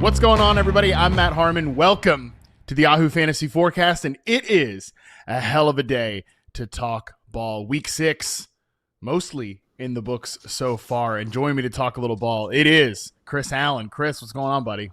What's going on, everybody? I'm Matt Harmon. Welcome to the Yahoo Fantasy Forecast, and it is a hell of a day to talk ball. Week 6, mostly in the books so far, and joining me to talk a little ball, it is Chris Allen. Chris, what's going on, buddy?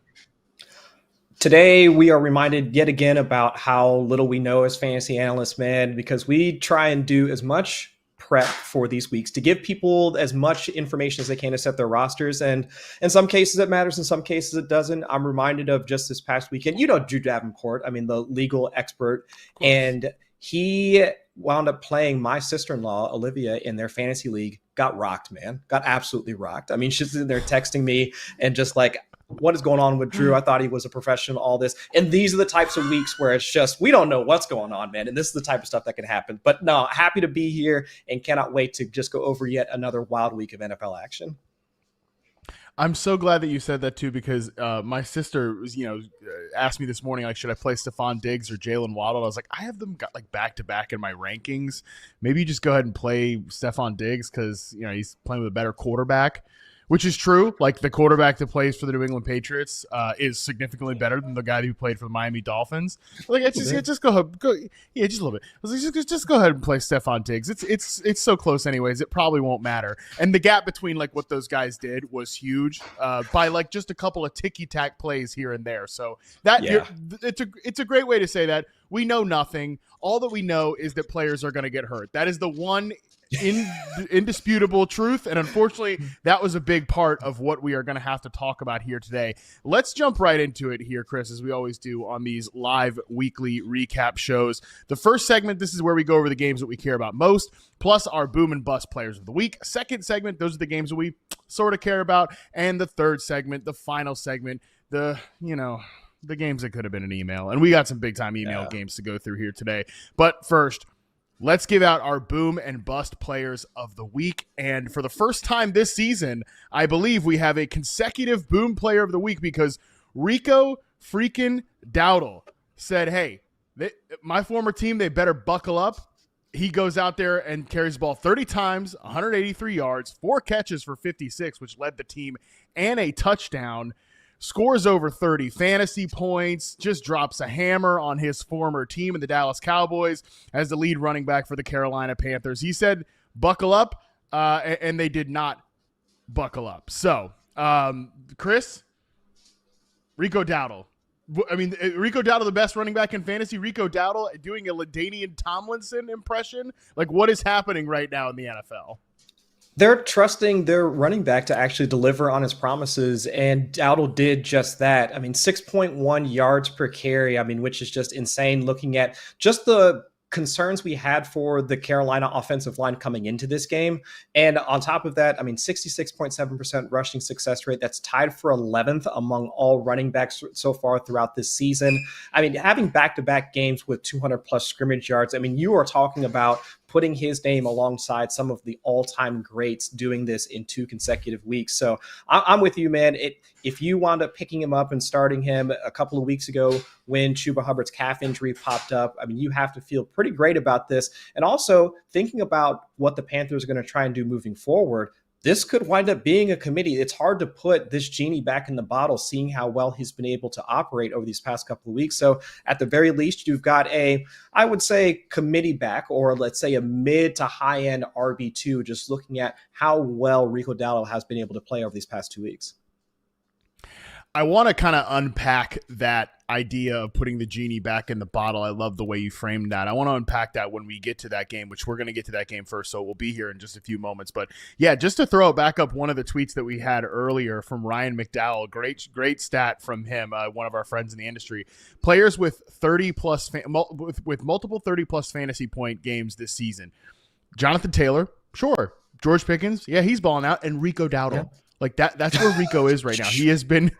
Today, we are reminded yet again about how little we know as fantasy analysts, man, because we try and do as much prep for these weeks to give people as much information as they can to set their rosters. And in some cases it matters, in some cases it doesn't. I'm reminded of just this past weekend, Drew Davenport, the legal expert, and he wound up playing my sister-in-law, Olivia, in their fantasy league. Got rocked, man. Got absolutely rocked. She's in there texting me and just like, what is going on with Drew? I thought he was a professional, all this. And these are the types of weeks where it's just, we don't know what's going on, man. And this is the type of stuff that can happen. But no, happy to be here and cannot wait to just go over yet another wild week of NFL action. I'm so glad that you said that too, because my sister was, asked me this morning, like, should I play Stephon Diggs or Jalen Waddle? I was like, I have them got like back to back in my rankings. Maybe you just go ahead and play Stephon Diggs because he's playing with a better quarterback, which is true. Like, the quarterback that plays for the New England Patriots is significantly better than the guy who played for the Miami Dolphins. Like, just go ahead, just a little bit. I was like, just go ahead and play Stephon Diggs. It's so close anyways. It probably won't matter. And the gap between like what those guys did was huge by like just a couple of ticky tack plays here and there. So that it's a great way to say that. We know nothing. All that we know is that players are going to get hurt. That is the one indisputable truth, and unfortunately that was a big part of what we are going to have to talk about here today. Let's jump right into it here, Chris, as we always do on these live weekly recap shows. The first segment, this is where we go over the games that we care about most, plus our boom and bust players of the week. Second segment, those are the games that we sort of care about, and the third segment, the final segment, the games that could have been an email, and we got some big time email games to go through here today. But first, let's give out our boom and bust players of the week. And for the first time this season, I believe we have a consecutive boom player of the week because Rico freaking Dowdle said, hey, my former team, they better buckle up. He goes out there and carries the ball 30 times, 183 yards, 4 catches for 56, which led the team, and a touchdown. Scores over 30 fantasy points, just drops a hammer on his former team in the Dallas Cowboys as the lead running back for the Carolina Panthers. He said, buckle up, and they did not buckle up. So, Chris, Rico Dowdle. Rico Dowdle, the best running back in fantasy. Rico Dowdle doing a LaDainian Tomlinson impression. Like, what is happening right now in the NFL? They're trusting their running back to actually deliver on his promises, and Dowdle did just that. 6.1 yards per carry, which is just insane looking at just the concerns we had for the Carolina offensive line coming into this game. And on top of that, 66.7% rushing success rate. That's tied for 11th among all running backs so far throughout this season. Having back-to-back games with 200 plus scrimmage yards, you are talking about putting his name alongside some of the all-time greats doing this in 2 consecutive weeks. So I'm with you, man. If you wound up picking him up and starting him a couple of weeks ago when Chuba Hubbard's calf injury popped up, you have to feel pretty great about this. And also thinking about what the Panthers are going to try and do moving forward, this could wind up being a committee. It's hard to put this genie back in the bottle, seeing how well he's been able to operate over these past couple of weeks. So at the very least, you've got I would say, committee back, or let's say a mid to high end RB2, just looking at how well Rico Dowdle has been able to play over these past 2 weeks. I want to kind of unpack that idea of putting the genie back in the bottle. I love the way you framed that. I want to unpack that when we get to that game, which we're going to get to that game first, so we'll be here in just a few moments. But yeah, just to throw back up one of the tweets that we had earlier from Ryan McDowell, great stat from him, one of our friends in the industry. Players with 30 plus with multiple 30 plus fantasy point games this season. Jonathan Taylor, sure. George Pickens, yeah, he's balling out, and Rico Dowdle. Yeah. Like that's where Rico is right now. He has been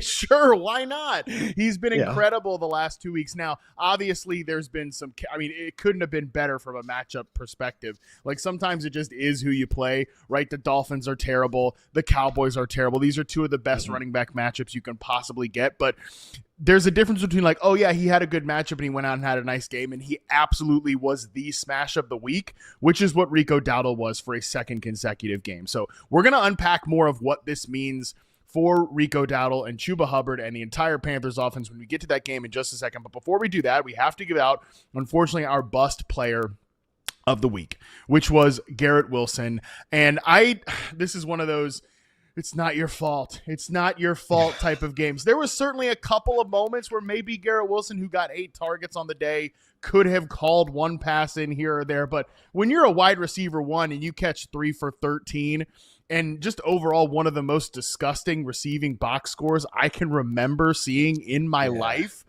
sure, why not? He's been incredible the last 2 weeks. Now, obviously there's been some, it couldn't have been better from a matchup perspective. Like sometimes it just is who you play, right? The Dolphins are terrible. The Cowboys are terrible. These are 2 of the best running back matchups you can possibly get. But there's a difference between like, oh yeah, he had a good matchup and he went out and had a nice game, and he absolutely was the smash of the week, which is what Rico Dowdle was for a second consecutive game. So we're going to unpack more of what this means for Rico, Dowdle, and Chuba Hubbard and the entire Panthers offense when we get to that game in just a second. But before we do that, we have to give out, unfortunately, our bust player of the week, which was Garrett Wilson. And this is one of those, it's not your fault. It's not your fault type of games. There was certainly a couple of moments where maybe Garrett Wilson, who got 8 targets on the day, could have called one pass in here or there. But when you're a wide receiver 1 and you catch 3 for 13 and just overall one of the most disgusting receiving box scores I can remember seeing in my life,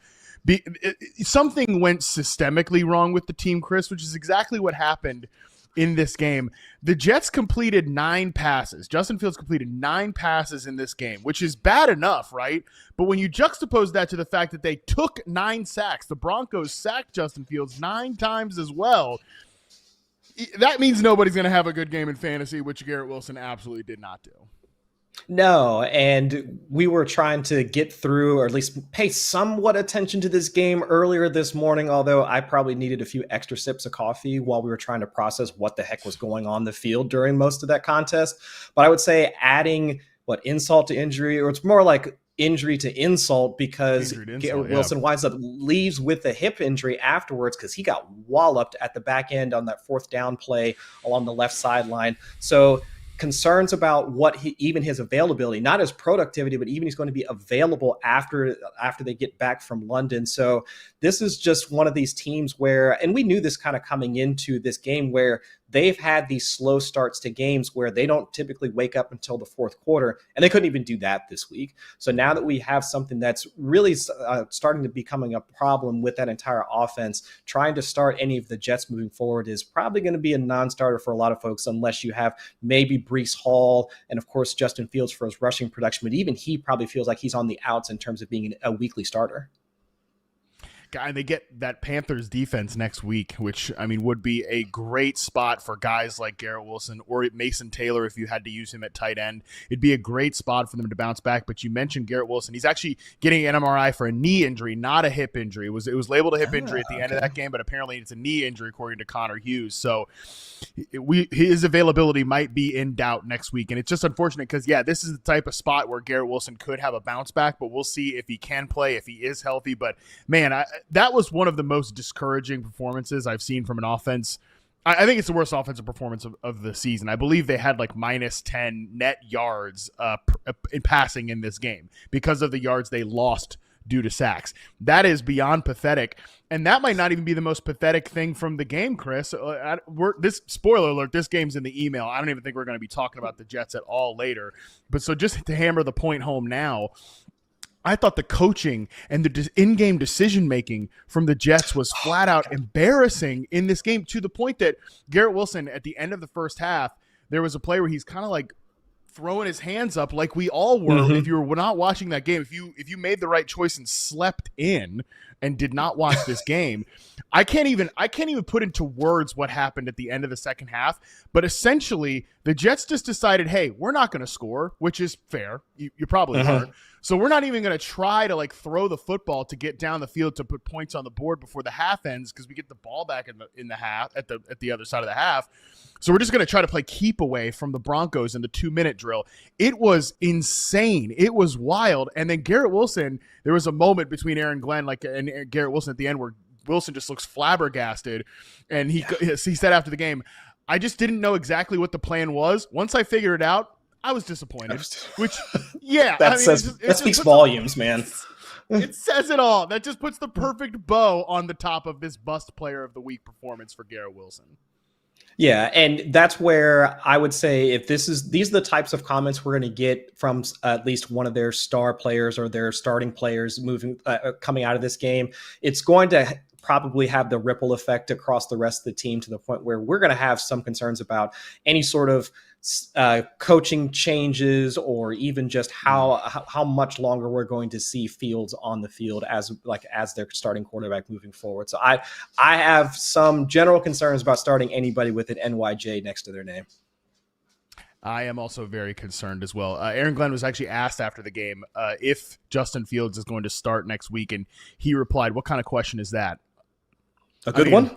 something went systemically wrong with the team, Chris, which is exactly what happened in this game. The Jets completed 9 passes. Justin Fields completed 9 passes in this game, which is bad enough, right? But when you juxtapose that to the fact that they took 9 sacks, the Broncos sacked Justin Fields 9 times as well, that means nobody's going to have a good game in fantasy, which Garrett Wilson absolutely did not do. No, and we were trying to get through, or at least pay somewhat attention to this game earlier this morning, although I probably needed a few extra sips of coffee while we were trying to process what the heck was going on the field during most of that contest. But I would say adding insult to injury, or it's more like injury to insult, because Garrett Wilson leaves with a hip injury afterwards because he got walloped at the back end on that 4th down play along the left sideline. So concerns about even his availability, not his productivity, but even he's going to be available after they get back from London. So this is just one of these teams where, and we knew this kind of coming into this game, where they've had these slow starts to games where they don't typically wake up until the 4th quarter, and they couldn't even do that this week. So now that we have something that's really starting to becoming a problem with that entire offense, trying to start any of the Jets moving forward is probably going to be a non-starter for a lot of folks, unless you have maybe Breece Hall and, of course, Justin Fields for his rushing production. But even he probably feels like he's on the outs in terms of being a weekly starter. And they get that Panthers defense next week, which, I mean, would be a great spot for guys like Garrett Wilson or Mason Taylor if you had to use him at tight end. It'd be a great spot for them to bounce back. But you mentioned Garrett Wilson. He's actually getting an MRI for a knee injury, not a hip injury. It was labeled a hip injury at the end of that game, but apparently it's a knee injury according to Connor Hughes. So his availability might be in doubt next week. And it's just unfortunate because, this is the type of spot where Garrett Wilson could have a bounce back, but we'll see if he can play, if he is healthy. But, man, that was one of the most discouraging performances I've seen from an offense. I think it's the worst offensive performance of the season. I believe they had like minus 10 net yards in passing in this game because of the yards they lost due to sacks. That is beyond pathetic. And that might not even be the most pathetic thing from the game, Chris. This spoiler alert, this game's in the email. I don't even think we're going to be talking about the Jets at all later. But so just to hammer the point home now, I thought the coaching and the in-game decision-making from the Jets was flat out embarrassing in this game, to the point that Garrett Wilson, at the end of the first half, there was a play where he's kind of like throwing his hands up like we all were. If you were not watching that game, if you made the right choice and slept in and did not watch this game, I can't even put into words what happened at the end of the second half. But essentially, the Jets just decided, hey, we're not going to score, which is fair. You probably are. So we're not even going to try to throw the football to get down the field to put points on the board before the half ends, because we get the ball back in the half at the other side of the half. So we're just going to try to play keep away from the Broncos in the 2-minute drill. It was insane. It was wild. And then Garrett Wilson, there was a moment between Aaron Glenn and Garrett Wilson at the end where Wilson just looks flabbergasted. And he said after the game, I just didn't know exactly what the plan was. Once I figured it out, I was disappointed. Which, that speaks volumes, man. It says it all. That just puts the perfect bow on the top of this bust player of the week performance for Garrett Wilson. Yeah, and that's where I would say these are the types of comments we're going to get from at least one of their star players or their starting players coming out of this game. It's going to probably have the ripple effect across the rest of the team, to the point where we're going to have some concerns about any sort of coaching changes, or even just how much longer we're going to see Fields on the field as their starting quarterback moving forward. So I have some general concerns about starting anybody with an NYJ next to their name. I am also very concerned as well. Aaron Glenn was actually asked after the game if Justin Fields is going to start next week, and he replied, "What kind of question is that?" A good one?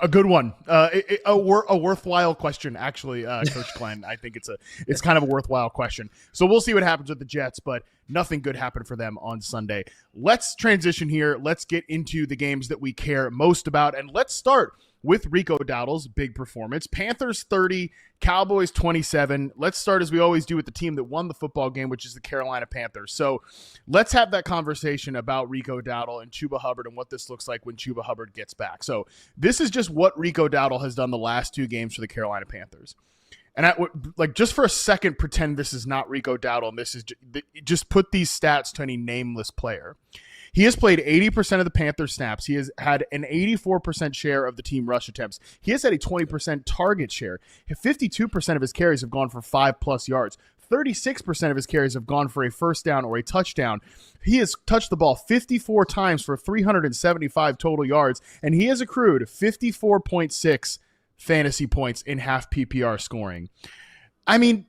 A good one. A worthwhile question, actually, Coach Glenn. I think it's kind of a worthwhile question. So we'll see what happens with the Jets, but nothing good happened for them on Sunday. Let's transition here. Let's get into the games that we care most about, and let's start with Rico Dowdle's big performance. Panthers 30, Cowboys 27. Let's start as we always do with the team that won the football game, which is the Carolina Panthers. So let's have that conversation about Rico Dowdle and Chuba Hubbard and what this looks like when Chuba Hubbard gets back. So this is just what Rico Dowdle has done the last 2 games for the Carolina Panthers. And I would just for a second pretend this is not Rico Dowdle, and this is just put these stats to any nameless player. He has played 80% of the Panthers snaps. He has had an 84% share of the team rush attempts. He has had a 20% target share. 52% of his carries have gone for 5+ yards. 36% of his carries have gone for a first down or a touchdown. He has touched the ball 54 times for 375 total yards, and he has accrued 54.6 fantasy points in half PPR scoring. I mean,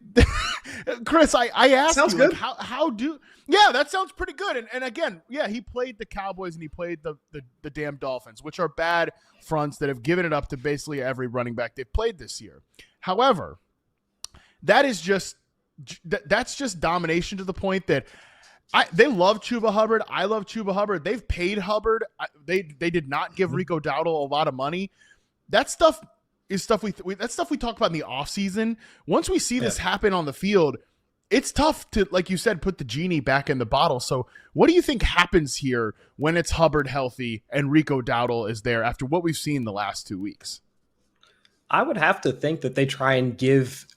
Chris, I asked Sounds you, good. like, how do – yeah, that sounds pretty good. And again, yeah, he played the Cowboys and he played the damn Dolphins, which are bad fronts that have given it up to basically every running back they've played this year. However, that's just domination to the point that they love Chuba Hubbard. I love Chuba Hubbard. They've paid Hubbard. They did not give Rico Dowdle a lot of money. That stuff is stuff we talk about in the offseason. Once we see this happen on the field, it's tough to, like you said, put the genie back in the bottle. So what do you think happens here when it's Hubbard healthy and Rico Dowdle is there after what we've seen the last 2 weeks? I would have to think that they try and give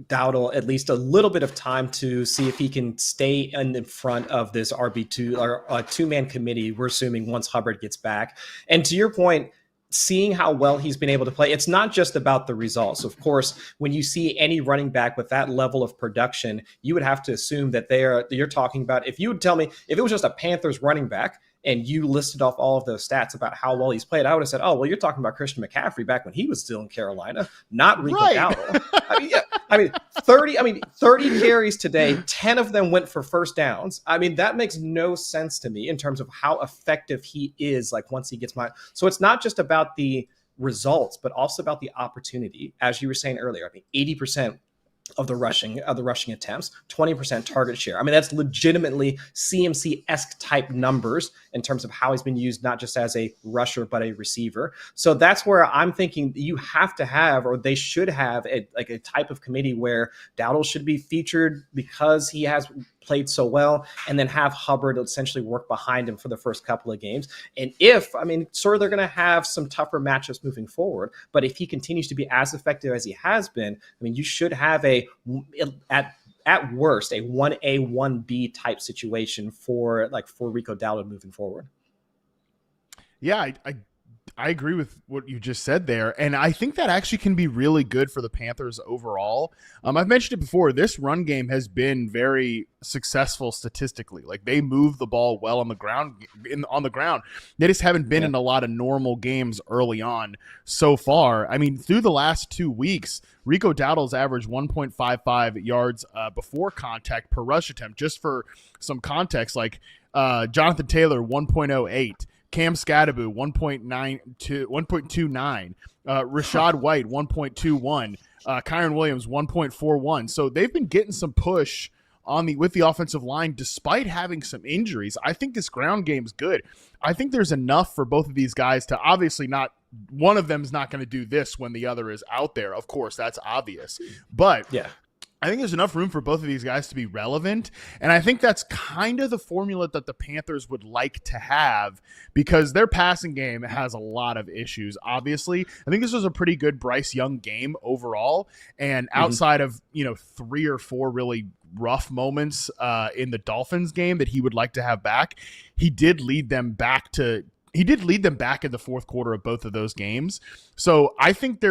Dowdle at least a little bit of time to see if he can stay in front of this RB2 or a 2-man committee, we're assuming, once Hubbard gets back. And to your point, seeing how well he's been able to play, it's not just about the results. Of course, when you see any running back with that level of production, you would have to assume that you're talking about, if you would tell me, if it was just a Panthers running back and you listed off all of those stats about how well he's played, I would have said, oh, well, you're talking about Christian McCaffrey back when he was still in Carolina, not Rico Dowdle. I mean, 30 carries today, 10 of them went for first downs. I mean, that makes no sense to me in terms of how effective he is, like, once he gets So it's not just about the results, but also about the opportunity. As you were saying earlier, I mean, 80% of the rushing attempts, 20% target share. I mean, that's legitimately CMC-esque type numbers in terms of how he's been used, not just as a rusher, but a receiver. So that's where I'm thinking you have to have, or they should have, a type of committee where Dowdle should be featured because he has played so well, and then have Hubbard essentially work behind him for the first couple of games. And they're going to have some tougher matchups moving forward, but if he continues to be as effective as he has been, I mean, you should have at worst, a 1A, 1B type situation for Rico Dowdle moving forward. Yeah, I agree with what you just said there, and I think that actually can be really good for the Panthers overall. I've mentioned it before. This run game has been very successful statistically. Like, they move the ball well on the ground. They just haven't been in a lot of normal games early on so far. I mean, through the last 2 weeks, Rico Dowdle's averaged 1.55 yards before contact per rush attempt. Just for some context, like Jonathan Taylor, 1.08. Cam Scadaboo, 1.29. Rashad White, 1.21. Kyron Williams, 1.41. So they've been getting some push with the offensive line despite having some injuries. I think this ground game's good. I think there's enough for both of these guys to obviously not – one of them is not going to do this when the other is out there. Of course, that's obvious. But – yeah, I think there's enough room for both of these guys to be relevant, and I think that's kind of the formula that the Panthers would like to have because their passing game has a lot of issues, obviously. I think this was a pretty good Bryce Young game overall, and outside of 3 or 4 really rough moments in the Dolphins game that he would like to have back, he did lead them back in the fourth quarter of both of those games. So I think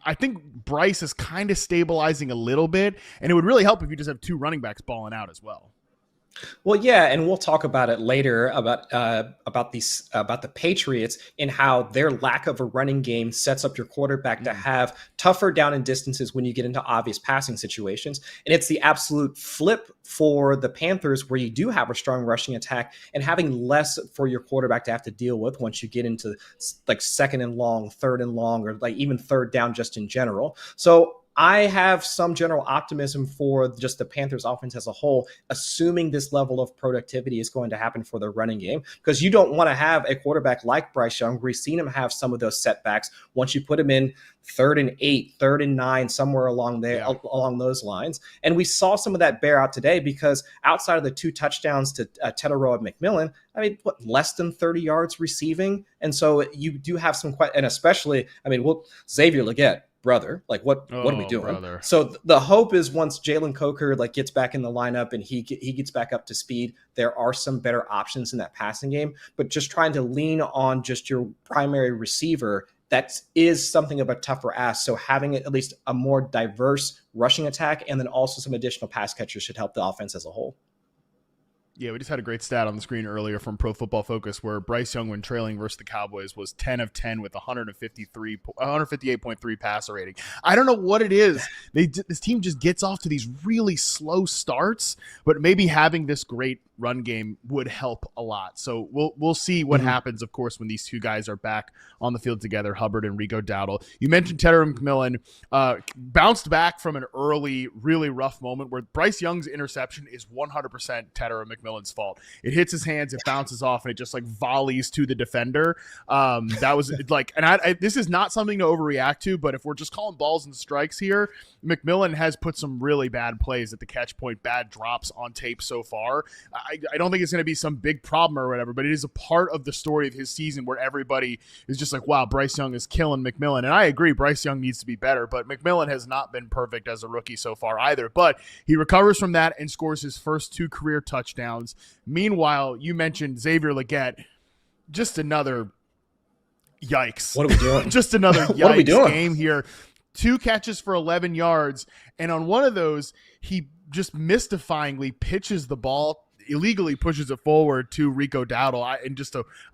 I think Bryce is kind of stabilizing a little bit, and it would really help if you just have 2 running backs balling out as well. Well, yeah, and we'll talk about it later about the Patriots and how their lack of a running game sets up your quarterback to have tougher down and distances when you get into obvious passing situations. And it's the absolute flip for the Panthers, where you do have a strong rushing attack and having less for your quarterback to have to deal with once you get into like second and long, third and long, or like even third down just in general. So I have some general optimism for just the Panthers offense as a whole, assuming this level of productivity is going to happen for the running game, because you don't want to have a quarterback like Bryce Young. We've seen him have some of those setbacks once you put him in 3rd and 8, 3rd and 9, somewhere along there, along those lines. And we saw some of that bear out today, because outside of the 2 touchdowns to Teterow and McMillan, I mean, less than 30 yards receiving. And so you do have some and especially, I mean, Xavier Legette, brother, like what are we doing? Brother. So the hope is once Jalen Coker like gets back in the lineup and he gets back up to speed, there are some better options in that passing game. But just trying to lean on just your primary receiver, that is something of a tougher ask. So having at least a more diverse rushing attack and then also some additional pass catchers should help the offense as a whole. Yeah, we just had a great stat on the screen earlier from Pro Football Focus where Bryce Young, when trailing versus the Cowboys, was 10 of 10 with 158.3 passer rating. I don't know what it is. This team just gets off to these really slow starts, but maybe having this great run game would help a lot. So we'll see what happens, of course, when these two guys are back on the field together, Hubbard and Rico Dowdle. You mentioned Teterow McMillan bounced back from an early, really rough moment where Bryce Young's interception is 100% Teterow McMillan's fault. It hits his hands, it bounces off, and it just like volleys to the defender. That was like, and this is not something to overreact to, but if we're just calling balls and strikes here, McMillan has put some really bad plays at the catch point, bad drops on tape so far. I don't think it's going to be some big problem or whatever, but it is a part of the story of his season where everybody is just like, wow, Bryce Young is killing McMillan. And I agree, Bryce Young needs to be better, but McMillan has not been perfect as a rookie so far either. But he recovers from that and scores his first 2 career touchdowns. Meanwhile, you mentioned Xavier Legette, just another yikes. What are we doing? Just another yikes game here. 2 catches for 11 yards. And on one of those, he just mystifyingly pitches the ball, illegally pushes it forward to Rico Dowdle.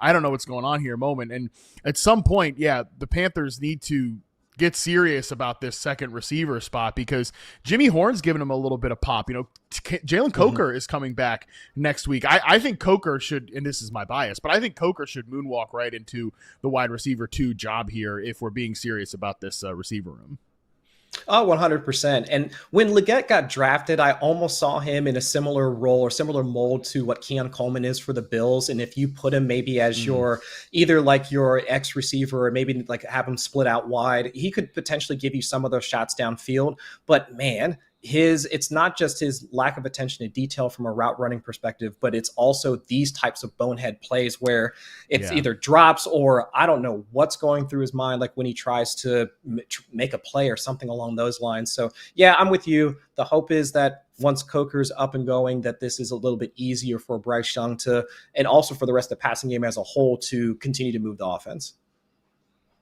I don't know what's going on here moment. And at some point, yeah, the Panthers need to get serious about this second receiver spot because Jimmy Horn's giving him a little bit of pop. You know, Jalen Coker is coming back next week. I think Coker should, and this is my bias, but I think Coker should moonwalk right into the wide receiver 2 job here if we're being serious about this receiver room. Oh, 100%. And when Legette got drafted, I almost saw him in a similar role or similar mold to what Keon Coleman is for the Bills. And if you put him maybe as your either like your X receiver or maybe like have him split out wide, he could potentially give you some of those shots downfield. But man, it's not just his lack of attention to detail from a route running perspective, but it's also these types of bonehead plays where it's either drops or I don't know what's going through his mind, like when he tries to make a play or something along those lines. So yeah, I'm with you. The hope is that once Coker's up and going, that this is a little bit easier for Bryce Young and also for the rest of the passing game as a whole to continue to move the offense.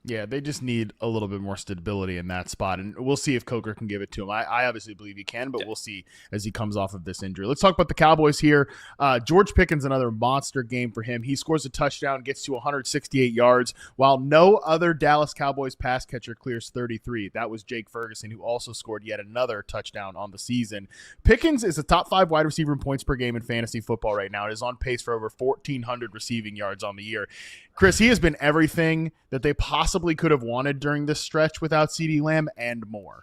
Yeah, they just need a little bit more stability in that spot, and we'll see if Coker can give it to him. I obviously believe he can, but we'll see as he comes off of this injury. Let's talk about the Cowboys here. George Pickens, another monster game for him. He scores a touchdown, gets to 168 yards, while no other Dallas Cowboys pass catcher clears 33. That was Jake Ferguson, who also scored yet another touchdown on the season. Pickens is a top 5 wide receiver in points per game in fantasy football right now. It is on pace for over 1,400 receiving yards on the year. Chris, he has been everything that they possibly could have wanted during this stretch without CeeDee Lamb and more.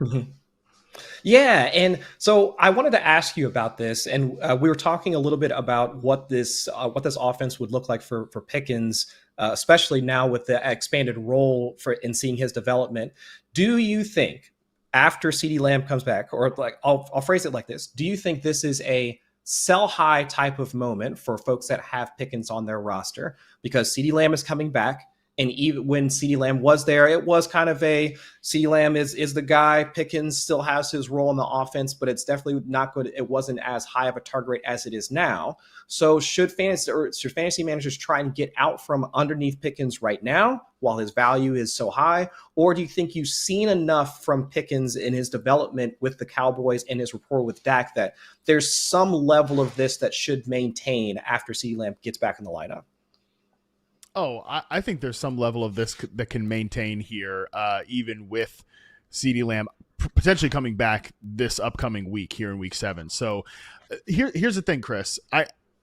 Yeah, and so I wanted to ask you about this, and we were talking a little bit about what this offense would look like for Pickens, especially now with the expanded role in seeing his development. Do you think after CeeDee Lamb comes back, or like I'll phrase it like this: do you think this is a sell high type of moment for folks that have Pickens on their roster because CeeDee Lamb is coming back? And even when CeeDee Lamb was there, it was kind of a CeeDee Lamb is the guy. Pickens still has his role in the offense, but it's definitely not good. It wasn't as high of a target rate as it is now. So should fantasy managers try and get out from underneath Pickens right now while his value is so high? Or do you think you've seen enough from Pickens in his development with the Cowboys and his rapport with Dak that there's some level of this that should maintain after CeeDee Lamb gets back in the lineup? Oh, I think there's some level of this that can maintain here, even with CeeDee Lamb potentially coming back this upcoming week here in week 7. So here's the thing, Chris.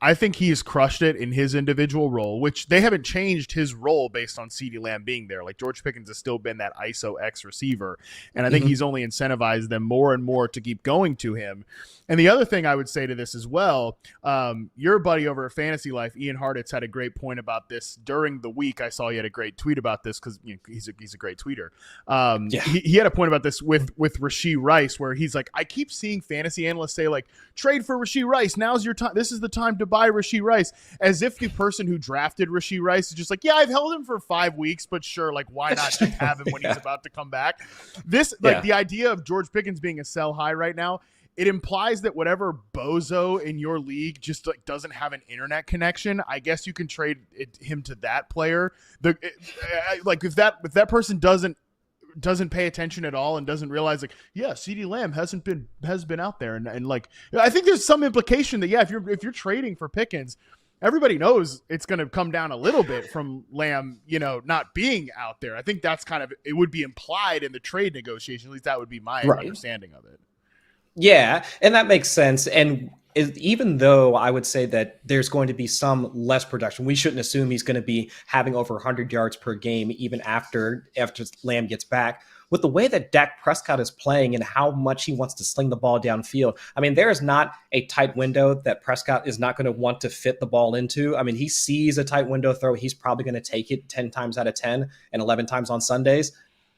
I think he's crushed it in his individual role, which they haven't changed his role based on CeeDee Lamb being there. Like George Pickens has still been that ISO X receiver, and I think he's only incentivized them more and more to keep going to him. And the other thing I would say to this as well, your buddy over at Fantasy Life, Ian Hartitz, had a great point about this during the week. I saw he had a great tweet about this because he's a great tweeter. He had a point about this with Rashee Rice, where he's like, I keep seeing fantasy analysts say like, trade for Rashee Rice. Now's your time. This is the time to buy Rashee Rice, as if the person who drafted Rashee Rice is just like, yeah, I've held him for 5 weeks, but sure, like why not just have him when he's about to come back? This the idea of George Pickens being a sell high right now, it implies that whatever bozo in your league just like doesn't have an internet connection, I guess you can trade him to that player. Like if that person doesn't pay attention at all and doesn't realize like, yeah, CeeDee Lamb has been out there and like I think there's some implication that if you're trading for Pickens, everybody knows it's going to come down a little bit from Lamb, not being out there. I think that's kind of, it would be implied in the trade negotiation. At least that would be my understanding of it. Yeah, and that makes sense. And even though I would say that there's going to be some less production, we shouldn't assume he's going to be having over 100 yards per game even after Lamb gets back. With the way that Dak Prescott is playing and how much he wants to sling the ball downfield, I mean, there is not a tight window that Prescott is not going to want to fit the ball into. I mean, he sees a tight window throw, he's probably going to take it 10 times out of 10 and 11 times on Sundays.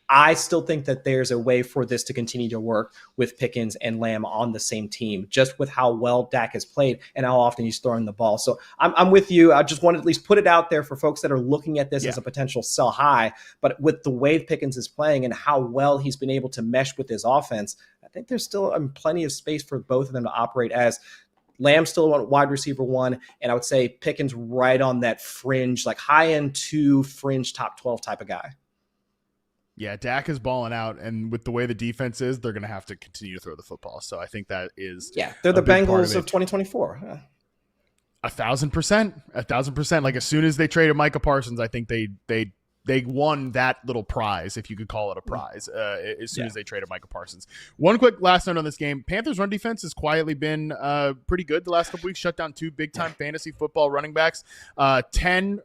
I still think that there's a way for this to continue to work with Pickens and Lamb on the same team, just with how well Dak has played and how often he's throwing the ball. So I'm with you. I just want to at least put it out there for folks that are looking at this as a potential sell high. But with the way Pickens is playing and how well he's been able to mesh with his offense, I think there's still plenty of space for both of them to operate as Lamb still wide receiver 1, and I would say Pickens right on that fringe, like high end 2 fringe top 12 type of guy. Yeah, Dak is balling out, and with the way the defense is, they're going to have to continue to throw the football. So I think that is they're the Bengals of 2024. 1,000%. Like as soon as they traded Micah Parsons, I think they won that little prize, if you could call it a prize, as soon as they traded Micah Parsons. One quick last note on this game. Panthers' run defense has quietly been pretty good the last couple weeks. Shut down 2 big-time fantasy football running backs. 10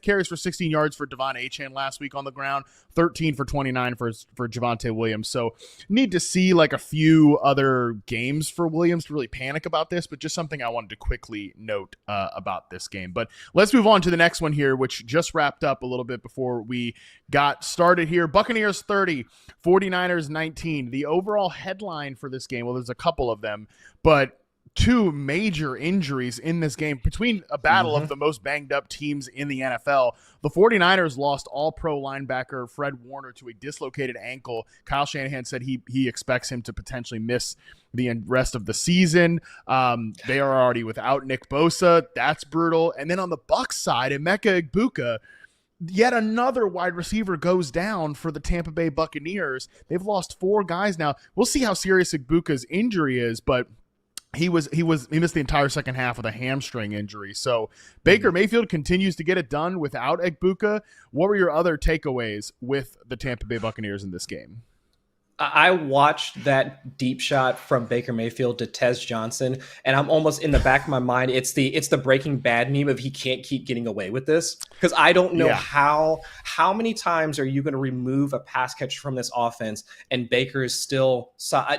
carries for 16 yards for Devon Achane last week on the ground. 13 for 29 for Javonte Williams. So need to see like a few other games for Williams to really panic about this, but just something I wanted to quickly note about this game. But let's move on to the next one here, which just wrapped up a little bit before we got started here. Buccaneers 30, 49ers 19. The overall headline for this game, well, there's a couple of them, but 2 major injuries in this game between a battle of the most banged up teams in the NFL. The 49ers lost all-pro linebacker Fred Warner to a dislocated ankle. Kyle Shanahan said he expects him to potentially miss the rest of the season. They are already without Nick Bosa. That's brutal. And then on the Bucs side, Emeka Egbuka, yet another wide receiver goes down for the Tampa Bay Buccaneers. They've lost 4 guys now. We'll see how serious Egbuka's injury is, but he missed the entire second half with a hamstring injury. So Baker Mayfield continues to get it done without Egbuka. What were your other takeaways with the Tampa Bay Buccaneers in this game? I watched that deep shot from Baker Mayfield to Tez Johnson, and I'm almost in the back of my mind. It's the Breaking Bad meme of he can't keep getting away with this, because I don't know how many times are you going to remove a pass catcher from this offense and Baker is still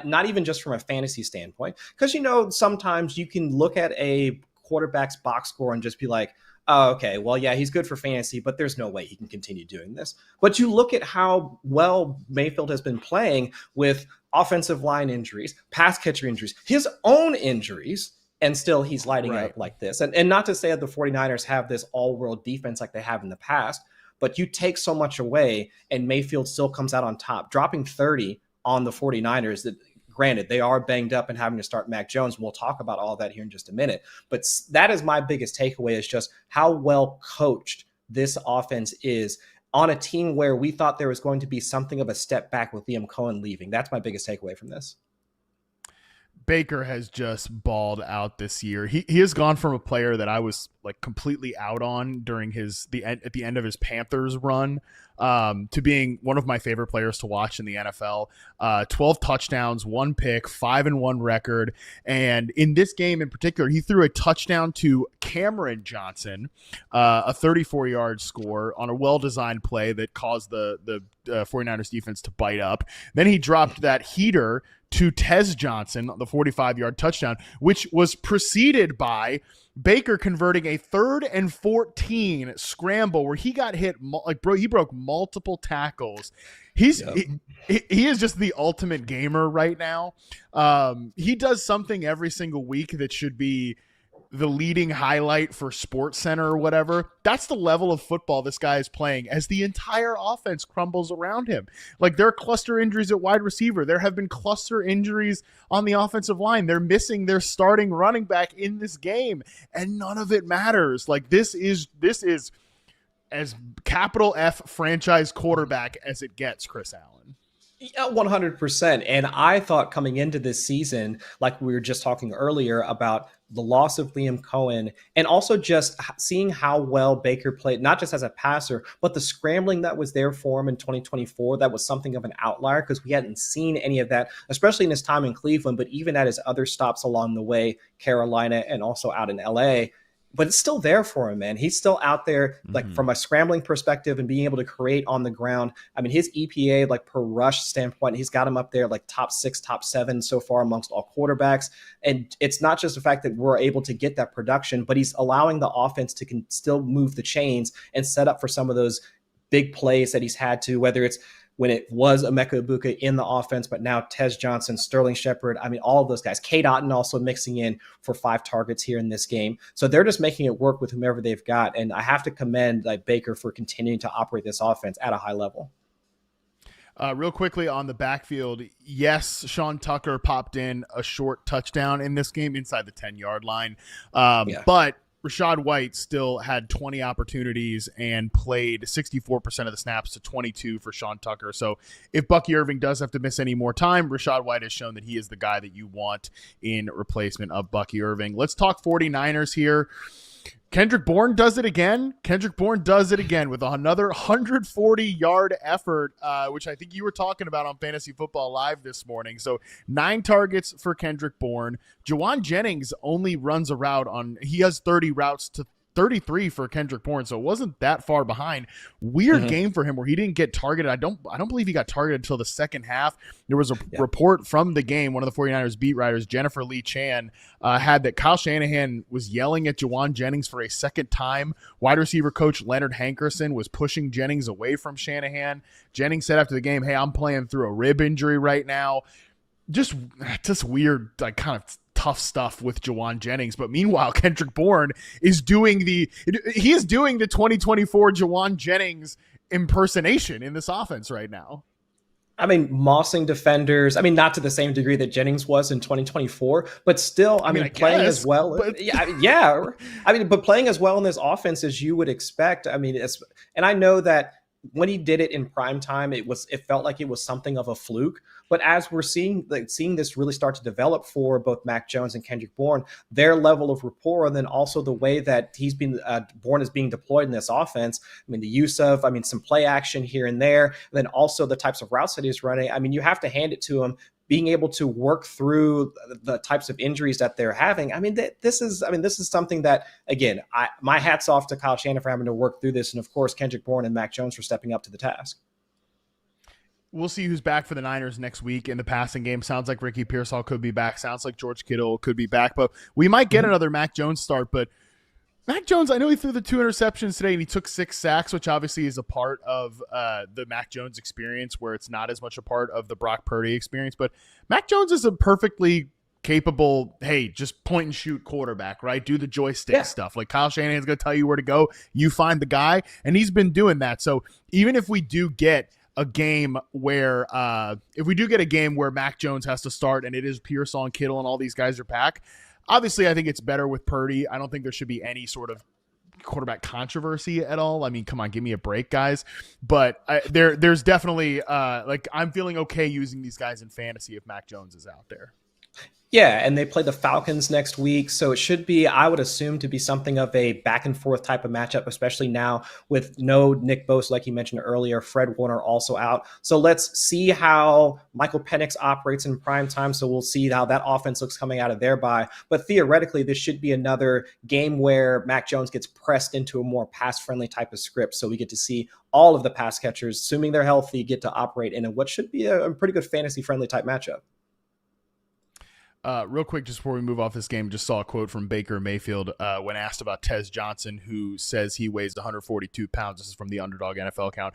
not even just from a fantasy standpoint, because sometimes you can look at a quarterback's box score and just be like, oh, okay, well, yeah, he's good for fantasy, but there's no way he can continue doing this. But you look at how well Mayfield has been playing with offensive line injuries, pass catcher injuries, his own injuries, and still he's lighting up like this. And not to say that the 49ers have this all-world defense like they have in the past, but you take so much away and Mayfield still comes out on top, dropping 30 on the 49ers. That, granted, they are banged up and having to start Mac Jones. We'll talk about all that here in just a minute. But that is my biggest takeaway, is just how well coached this offense is on a team where we thought there was going to be something of a step back with Liam Cohen leaving. That's my biggest takeaway from this. Baker has just balled out this year. He has gone from a player that I was like completely out on during at the end of his Panthers run to being one of my favorite players to watch in the NFL. 12 touchdowns, 1 pick, 5-1 record. And in this game in particular, he threw a touchdown to Cameron Johnson, a 34-yard score on a well-designed play that caused the 49ers defense to bite up. Then he dropped that heater to Tez Johnson, the 45-yard touchdown, which was preceded by Baker converting a 3rd and 14 scramble where he got hit. He broke multiple tackles. He is just the ultimate gamer right now. He does something every single week that should be the leading highlight for Sports Center or whatever. That's the level of football this guy is playing as the entire offense crumbles around him. Like, there are cluster injuries at wide receiver. There have been cluster injuries on the offensive line. They're missing their starting running back in this game, and none of it matters. Like, this is as capital F franchise quarterback as it gets, Chris Allen. Yeah, 100%. And I thought coming into this season, like we were just talking earlier about the loss of Liam Cohen, and also just seeing how well Baker played, not just as a passer, but the scrambling that was there for him in 2024, that was something of an outlier because we hadn't seen any of that, especially in his time in Cleveland, but even at his other stops along the way, Carolina and also out in LA. But it's still there for him, man. He's still out there, like from a scrambling perspective and being able to create on the ground. I mean, his EPA, like per rush standpoint, he's got him up there like top 6, top 7 so far amongst all quarterbacks. And it's not just the fact that we're able to get that production, but he's allowing the offense to still move the chains and set up for some of those big plays that he's had to, whether it's when it was Emeka Egbuka in the offense, but now Tez Johnson, Sterling Shepard, I mean, all of those guys. Cade Otton also mixing in for 5 targets here in this game. So they're just making it work with whomever they've got. And I have to commend Baker for continuing to operate this offense at a high level. Real quickly on the backfield, yes, Sean Tucker popped in a short touchdown in this game inside the 10-yard line. But Rachaad White still had 20 opportunities and played 64% of the snaps to 22 for Sean Tucker. So if Bucky Irving does have to miss any more time, Rachaad White has shown that he is the guy that you want in replacement of Bucky Irving. Let's talk 49ers here. Kendrick Bourne does it again. With another 140-yard effort, which I think you were talking about on Fantasy Football Live this morning. So 9 targets for Kendrick Bourne. Jawan Jennings only runs a route he has 30 routes to 33 for Kendrick Bourne, so it wasn't that far behind. Weird game for him where he didn't get targeted. I don't believe he got targeted until the second half. There was a report from the game, one of the 49ers beat writers, Jennifer Lee Chan, had that Kyle Shanahan was yelling at Jawan Jennings for a second time. Wide receiver coach Leonard Hankerson was pushing Jennings away from Shanahan. Jennings said after the game, "Hey, I'm playing through a rib injury right now." Just weird, like, kind of tough stuff with Jawan Jennings. But meanwhile, Kendrick Bourne is doing the 2024 Jawan Jennings impersonation in this offense right now. I mean, mossing defenders. I mean, not to the same degree that Jennings was in 2024, but still, I mean, playing as well. But playing as well in this offense as you would expect. I mean, and I know that when he did it in prime time, it felt like it was something of a fluke. But as we're seeing this really start to develop for both Mac Jones and Kendrick Bourne, their level of rapport, and then also the way that Bourne is being deployed in this offense. I mean, the use of, some play action here and there, and then also the types of routes that he's running. I mean, you have to hand it to him, being able to work through the types of injuries that they're having. I mean, this is something that, again, my hat's off to Kyle Shanahan for having to work through this. And of course, Kendrick Bourne and Mac Jones for stepping up to the task. We'll see who's back for the Niners next week in the passing game. Sounds like Ricky Pearsall could be back. Sounds like George Kittle could be back, but we might get another Mac Jones start. But Mac Jones, I know he threw the 2 interceptions today and he took 6 sacks, which obviously is a part of the Mac Jones experience where it's not as much a part of the Brock Purdy experience. But Mac Jones is a perfectly capable, hey, just point and shoot quarterback, right? Do the joystick Yeah. stuff. Like Kyle Shanahan's going to tell you where to go. You find the guy, and he's been doing that. So even if we do get a game where Mac Jones has to start and it is Pearsall and Kittle and all these guys are back, obviously I think it's better with Purdy. I don't think there should be any sort of quarterback controversy at all. I mean, come on, give me a break, guys. But there's definitely I'm feeling okay using these guys in fantasy if Mac Jones is out there. Yeah, and they play the Falcons next week, so it should be, I would assume, to be something of a back and forth type of matchup, especially now with no Nick Bosa, like you mentioned earlier, Fred Warner also out. So let's see how Michael Penix operates in prime time. So we'll see how that offense looks coming out of their bye. But theoretically, this should be another game where Mac Jones gets pressed into a more pass-friendly type of script. So we get to see all of the pass catchers, assuming they're healthy, get to operate in what should be a pretty good fantasy-friendly type matchup. Real quick, just before we move off this game, just saw a quote from Baker Mayfield when asked about Tez Johnson, who says he weighs 142 pounds. This is from the Underdog NFL account.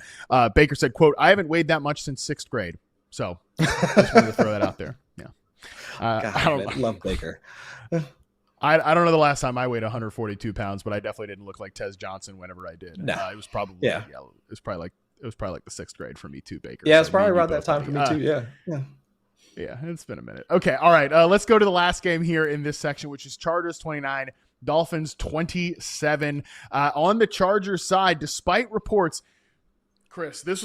Baker said, quote, "I haven't weighed that much since 6th grade." So just wanted to throw that out there. Yeah. I love Baker. I don't know the last time I weighed 142 pounds, but I definitely didn't look like Tez Johnson whenever I did. No. It was probably it was probably like the 6th grade for me too, Baker. Yeah, it's probably around that time for me too. Yeah. Yeah, it's been a minute. Okay, all right. Let's go to the last game here in this section, which is Chargers 29, Dolphins 27. On the Chargers side, despite reports, Chris, this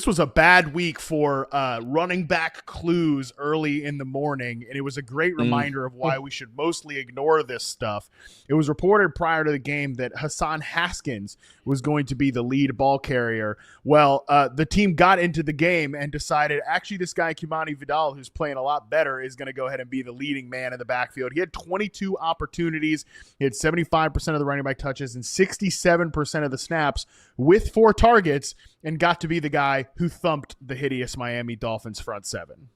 was a bad week for running back clues early in the morning, and it was a great reminder of why we should mostly ignore this stuff. It was reported prior to the game that Hassan Haskins was going to be the lead ball carrier. Well, the team got into the game and decided, actually, this guy, Kimani Vidal, who's playing a lot better, is going to go ahead and be the leading man in the backfield. He had 22 opportunities. He had 75% of the running back touches and 67% of the snaps with 4 targets, and got to be the guy who thumped the hideous Miami Dolphins front 7.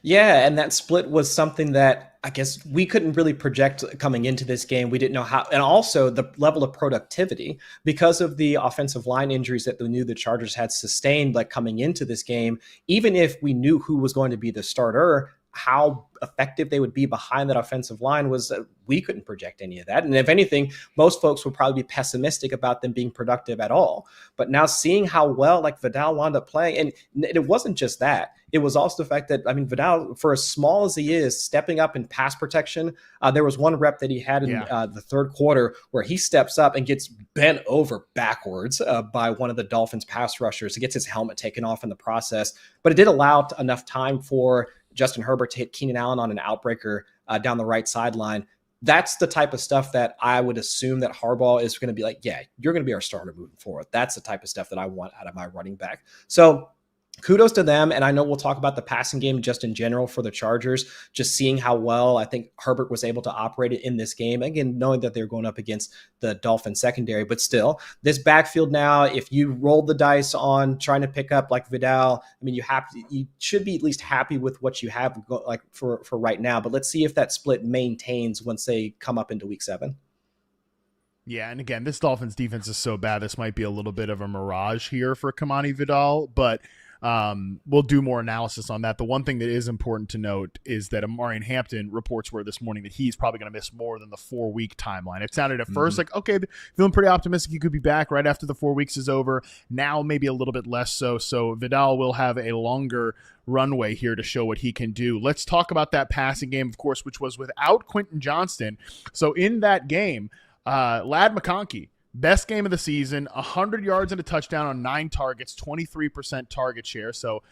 Yeah, and that split was something that I guess we couldn't really project coming into this game. We didn't know how, and also the level of productivity because of the offensive line injuries that we knew the Chargers had sustained, like coming into this game. Even if we knew who was going to be the starter, how effective they would be behind that offensive line was we couldn't project any of that. And if anything, most folks would probably be pessimistic about them being productive at all. But now seeing how well like Vidal wound up playing, and it wasn't just that. It was also the fact that, I mean, Vidal, for as small as he is, stepping up in pass protection, there was one rep that he had in the third quarter where he steps up and gets bent over backwards by one of the Dolphins pass rushers. He gets his helmet taken off in the process. But it did allow enough time for Justin Herbert to hit Keenan Allen on an outbreaker down the right sideline. That's the type of stuff that I would assume that Harbaugh is going to be like, yeah, you're going to be our starter moving forward. That's the type of stuff that I want out of my running back. So kudos to them. And I know we'll talk about the passing game just in general for the Chargers, just seeing how well I think Herbert was able to operate it in this game. Again, knowing that they're going up against the Dolphins secondary, but still this backfield now, if you rolled the dice on trying to pick up like Vidal, I mean, you should be at least happy with what you have like for right now, but let's see if that split maintains once they come up into week 7. Yeah, and again, this Dolphins defense is so bad. This might be a little bit of a mirage here for Kimani Vidal, but we'll do more analysis on that. The one thing that is important to note is that Amarian Hampton reports were this morning that he's probably going to miss more than the 4-week timeline. It sounded at first like, okay, feeling pretty optimistic he could be back right after the 4 weeks is over. Now maybe a little bit less so. So Vidal will have a longer runway here to show what he can do. Let's talk about that passing game, of course, which was without Quentin Johnston. So in that game, Ladd McConkey, best game of the season, 100 yards and a touchdown on 9 targets, 23% target share. So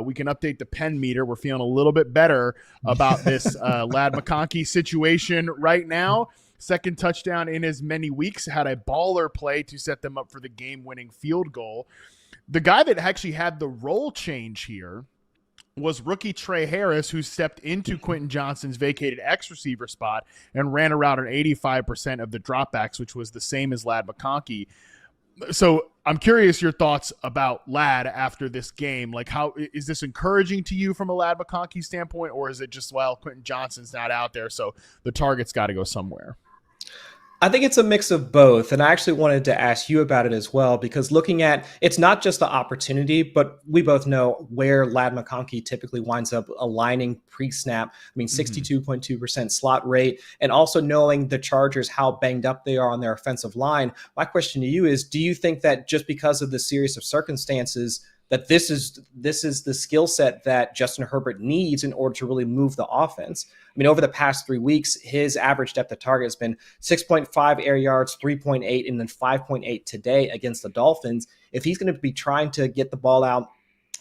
we can update the pen meter. We're feeling a little bit better about this Ladd McConkey situation right now. Second touchdown in as many weeks, had a baller play to set them up for the game-winning field goal. The guy that actually had the role change here was rookie Trey Harris, who stepped into Quentin Johnston's vacated X receiver spot and ran around an 85% of the dropbacks, which was the same as Ladd McConkey. So I'm curious your thoughts about Ladd after this game. Like, how is this encouraging to you from a Ladd McConkey standpoint, or is it just, well, Quentin Johnston's not out there, so the target's got to go somewhere? I think it's a mix of both. And I actually wanted to ask you about it as well, because looking at it's not just the opportunity, but we both know where Lad McConkey typically winds up aligning pre-snap. I mean, 62.2% slot rate, and also knowing the Chargers, how banged up they are on their offensive line. My question to you is, do you think that just because of the series of circumstances, that this is the skill set that Justin Herbert needs in order to really move the offense? I mean, over the past 3 weeks, his average depth of target has been 6.5 air yards, 3.8, and then 5.8 today against the Dolphins. If he's going to be trying to get the ball out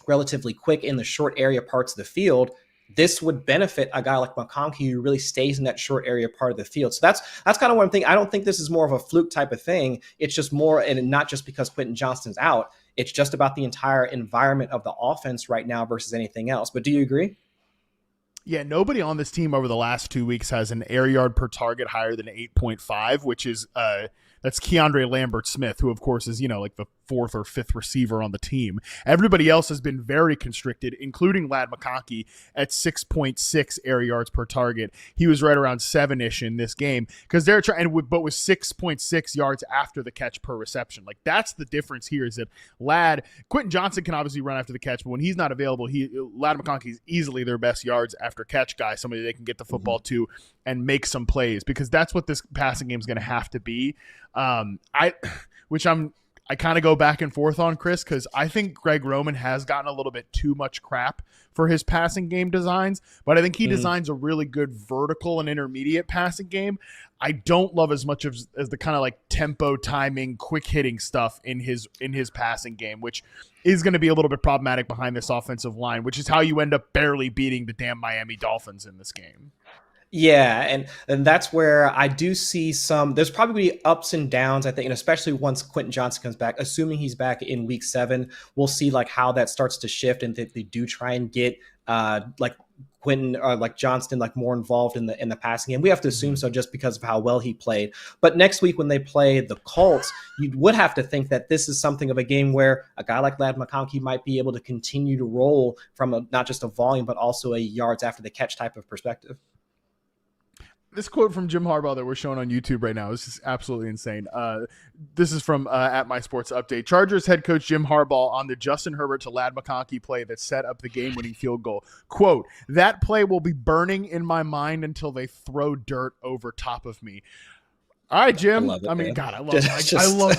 relatively quick in the short area parts of the field, this would benefit a guy like McConkey who really stays in that short area part of the field. So that's kind of what I'm thinking. I don't think this is more of a fluke type of thing. It's just more, and not just because Quentin Johnston's out. It's just about the entire environment of the offense right now versus anything else. But do you agree? Yeah, nobody on this team over the last 2 weeks has an air yard per target higher than 8.5, which is that's Keandre Lambert-Smith, who of course is, like the fourth or fifth receiver on the team. Everybody else has been very constricted, including Lad McConkey at 6.6 air yards per target. He was right around 7-ish in this game because they're trying, but with 6.6 yards after the catch per reception. Like, that's the difference here, is that Quentin Johnston can obviously run after the catch, but when he's not available, Lad McConkey is easily their best yards after catch guy, somebody they can get the football to and make some plays, because that's what this passing game is going to have to be. I kind of go back and forth on, Chris, because I think Greg Roman has gotten a little bit too much crap for his passing game designs, but I think he designs a really good vertical and intermediate passing game. I don't love as much as the kind of like tempo, timing, quick hitting stuff in his passing game, which is going to be a little bit problematic behind this offensive line, which is how you end up barely beating the damn Miami Dolphins in this game. Yeah, and that's where I do see there's probably ups and downs, I think, and especially once Quentin Johnston comes back, assuming he's back in week 7, we'll see like how that starts to shift, and if they do try and get like Quentin or like Johnston like more involved in the passing game. We have to assume so just because of how well he played. But next week when they play the Colts, you would have to think that this is something of a game where a guy like Lad McConkey might be able to continue to roll from not just a volume, but also a yards after the catch type of perspective. This quote from Jim Harbaugh that we're showing on YouTube right now is just absolutely insane. This is from at My Sports Update. Chargers head coach Jim Harbaugh on the Justin Herbert to Lad McConkey play that set up the game-winning field goal. Quote, "That play will be burning in my mind until they throw dirt over top of me." All right, Jim. I love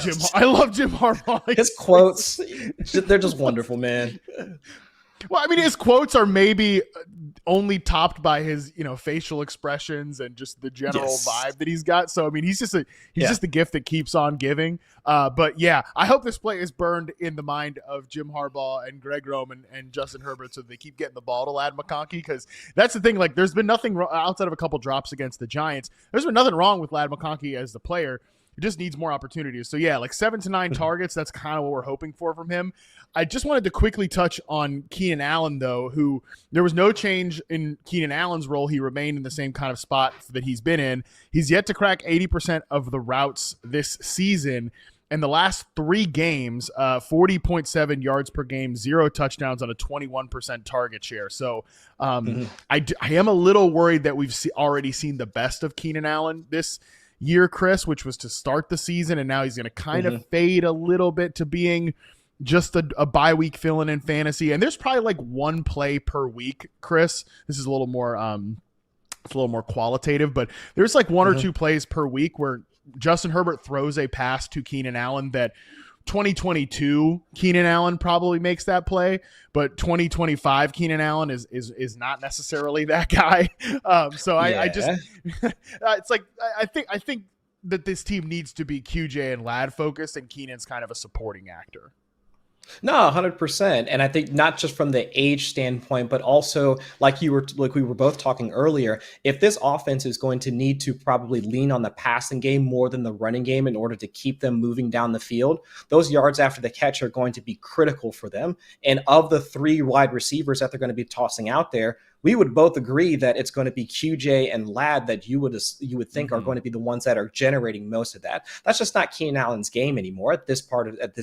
Jim. I love Jim Harbaugh. His quotes, they're just wonderful, man. Well, I mean, his quotes are maybe only topped by his, facial expressions and just the general vibe that he's got. So, I mean, he's just a gift that keeps on giving. But yeah, I hope this play is burned in the mind of Jim Harbaugh and Greg Roman and Justin Herbert, so they keep getting the ball to Lad McConkey, because that's the thing. Like, there's been nothing outside of a couple drops against the Giants. There's been nothing wrong with Lad McConkey as the player. It just needs more opportunities. So yeah, like 7 to 9 targets. That's kind of what we're hoping for from him. I just wanted to quickly touch on Keenan Allen, though, who there was no change in Keenan Allen's role. He remained in the same kind of spot that he's been in. He's yet to crack 80% of the routes this season. In the last 3 games, 40.7 yards per game, 0 touchdowns on a 21% target share. So I am a little worried that we've already seen the best of Keenan Allen this year, Chris, which was to start the season, and now he's going to kind of fade a little bit to being just a bye week fill-in in fantasy. And there's probably like 1 play per week, Chris. This is a little more qualitative, but there's like 1 or 2 plays per week where Justin Herbert throws a pass to Keenan Allen that 2022 Keenan Allen probably makes that play, but 2025 Keenan Allen is not necessarily that guy. I just it's like I think that this team needs to be QJ and Lad focused, and Keenan's kind of a supporting actor. No, 100%. And I think not just from the age standpoint, but also like we were both talking earlier, if this offense is going to need to probably lean on the passing game more than the running game in order to keep them moving down the field, those yards after the catch are going to be critical for them. And of the 3 wide receivers that they're going to be tossing out there, we would both agree that it's going to be QJ and Lad that you would think are going to be the ones that are generating most of that. That's just not Keenan Allen's game anymore at this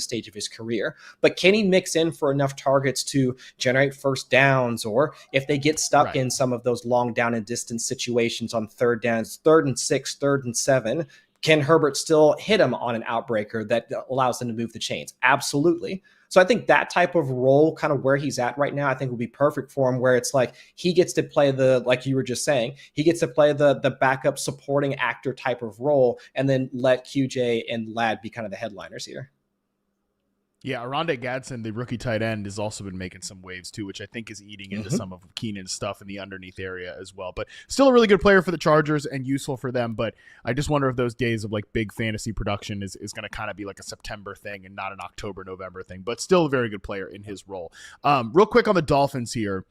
stage of his career. But can he mix in for enough targets to generate first downs, or if they get stuck in some of those long down and distance situations on third downs, 3rd and 6, 3rd and 7? can Herbert still hit him on an outbreaker that allows them to move the chains? Absolutely. So I think that type of role, kind of where he's at right now, I think will be perfect for him, where it's like he gets to play like you were just saying, he gets to play the backup supporting actor type of role, and then let QJ and Ladd be kind of the headliners here. Yeah, Arondé Gadsden, the rookie tight end, has also been making some waves too, which I think is eating into some of Keenan's stuff in the underneath area as well. But still a really good player for the Chargers and useful for them. But I just wonder if those days of like big fantasy production is going to kind of be like a September thing and not an October, November thing. But still a very good player in his role. Real quick on the Dolphins here.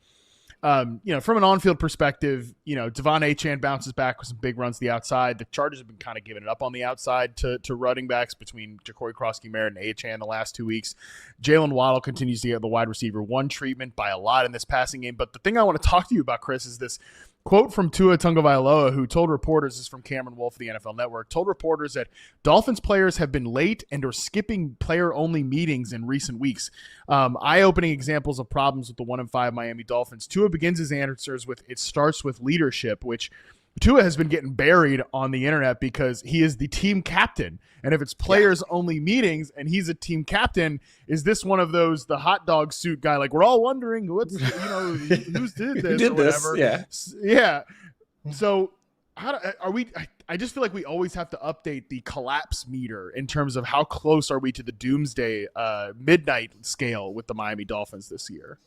From an on-field perspective, Devon Achane bounces back with some big runs to the outside. The Chargers have been kind of giving it up on the outside to running backs between Ja'Cory Krosky-Merritt and Achane the last 2 weeks. Jalen Waddle continues to get the wide receiver one treatment by a lot in this passing game. But the thing I want to talk to you about, Chris, is this quote from Tua Tagovailoa, who told reporters, this is from Cameron Wolf of the NFL Network, told reporters that Dolphins players have been late and are skipping player-only meetings in recent weeks. Eye-opening examples of problems with the 1-5 Miami Dolphins. Tua begins his answers with, "It starts with leadership," which Tua has been getting buried on the internet because he is the team captain. And if it's players only meetings and he's a team captain, is this one of those, the hot dog suit guy? Like, we're all wondering who's did this Who did or whatever. this? Yeah. So I just feel like we always have to update the collapse meter in terms of how close are we to the doomsday midnight scale with the Miami Dolphins this year.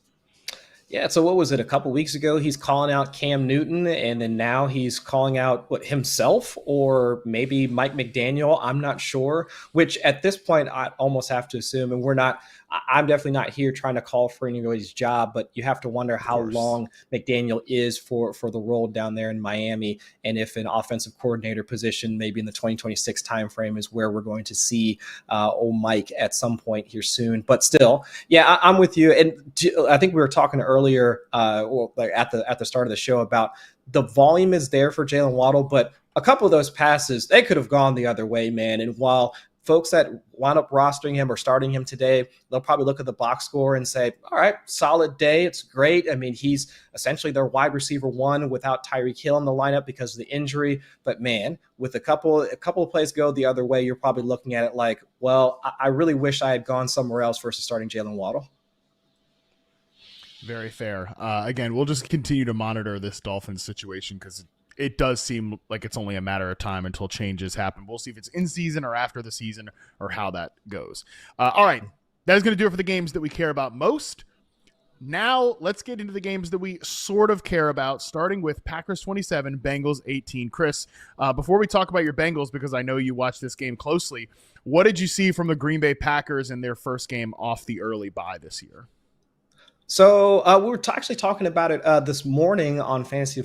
Yeah, so what was it? A couple weeks ago, he's calling out Cam Newton, and then now he's calling out himself or maybe Mike McDaniel. I'm not sure. Which at this point, I almost have to assume, and I'm definitely not here trying to call for anybody's job, but you have to wonder how long McDaniel is for the role down there in Miami, and if an offensive coordinator position, maybe in the 2026 timeframe, is where we're going to see old Mike at some point here soon. But still, yeah, I'm with you, and I think we were talking earlier, at the start of the show, about the volume is there for Jalen Waddle, but a couple of those passes, they could have gone the other way, man. And while folks that wound up rostering him or starting him today, they'll probably look at the box score and say, all right, solid day. It's great. I mean, he's essentially their wide receiver one without Tyreek Hill in the lineup because of the injury. But man, with a couple of plays go the other way, you're probably looking at it like, well, I really wish I had gone somewhere else versus starting Jalen Waddle. Very fair. Again, we'll just continue to monitor this Dolphins situation because it does seem like it's only a matter of time until changes happen. We'll see if it's in season or after the season or how that goes. All right. That is going to do it for the games that we care about most. Now let's get into the games that we sort of care about, starting with Packers 27, Bengals 18. Chris, before we talk about your Bengals, because I know you watched this game closely, what did you see from the Green Bay Packers in their first game off the early bye this year? So we were actually talking about it this morning on Fantasy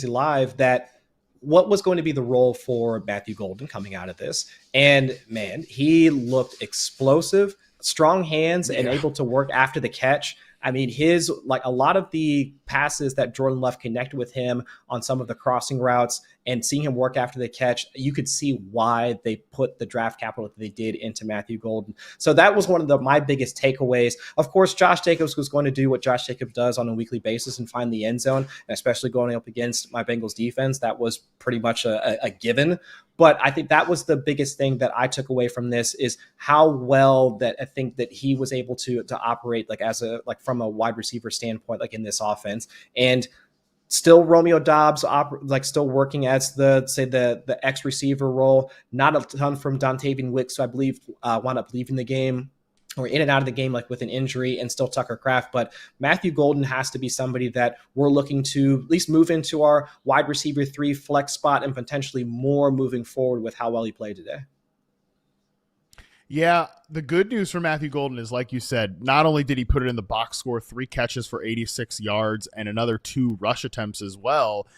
Live, that what was going to be the role for Matthew Golden coming out of this. And man, he looked explosive, strong hands, and able to work after the catch. I mean, a lot of the passes that Jordan Love connected with him on some of the crossing routes and seeing him work after the catch, you could see why they put the draft capital that they did into Matthew Golden. So that was one of my biggest takeaways. Of course, Josh Jacobs was going to do what Josh Jacobs does on a weekly basis and find the end zone, and especially going up against my Bengals defense. That was pretty much a given. But I think that was the biggest thing that I took away from this, is how well that I think that he was able to operate from a wide receiver standpoint, like in this offense. And still Romeo Doubs still working as the X receiver role. Not a ton from Dontavian Wicks, who I believe wound up leaving the game or in and out of the game with an injury, and still Tucker Kraft. But Matthew Golden has to be somebody that we're looking to at least move into our wide receiver 3 flex spot, and potentially more moving forward with how well he played today. Yeah, the good news for Matthew Golden is, like you said, not only did he put it in the box score, 3 catches for 86 yards and another 2 rush attempts as well.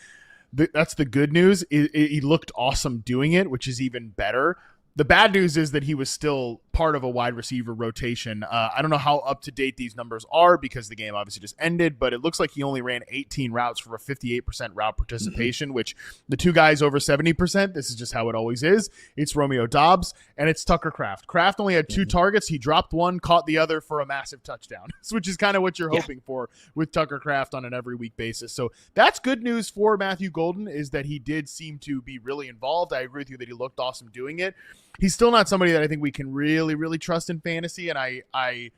That's the good news. He looked awesome doing it, which is even better. The bad news is that he was still part of a wide receiver rotation. I don't know how up to date these numbers are because the game obviously just ended, but it looks like he only ran 18 routes for a 58% route participation, which the two guys over 70%, this is just how it always is. It's Romeo Doubs and it's Tucker Kraft. Kraft only had 2 targets. He dropped one, caught the other for a massive touchdown, which is kind of what you're hoping for with Tucker Kraft on an every week basis. So that's good news for Matthew Golden, is that he did seem to be really involved. I agree with you that he looked awesome doing it. He's still not somebody that I think we can really, really trust in fantasy, and I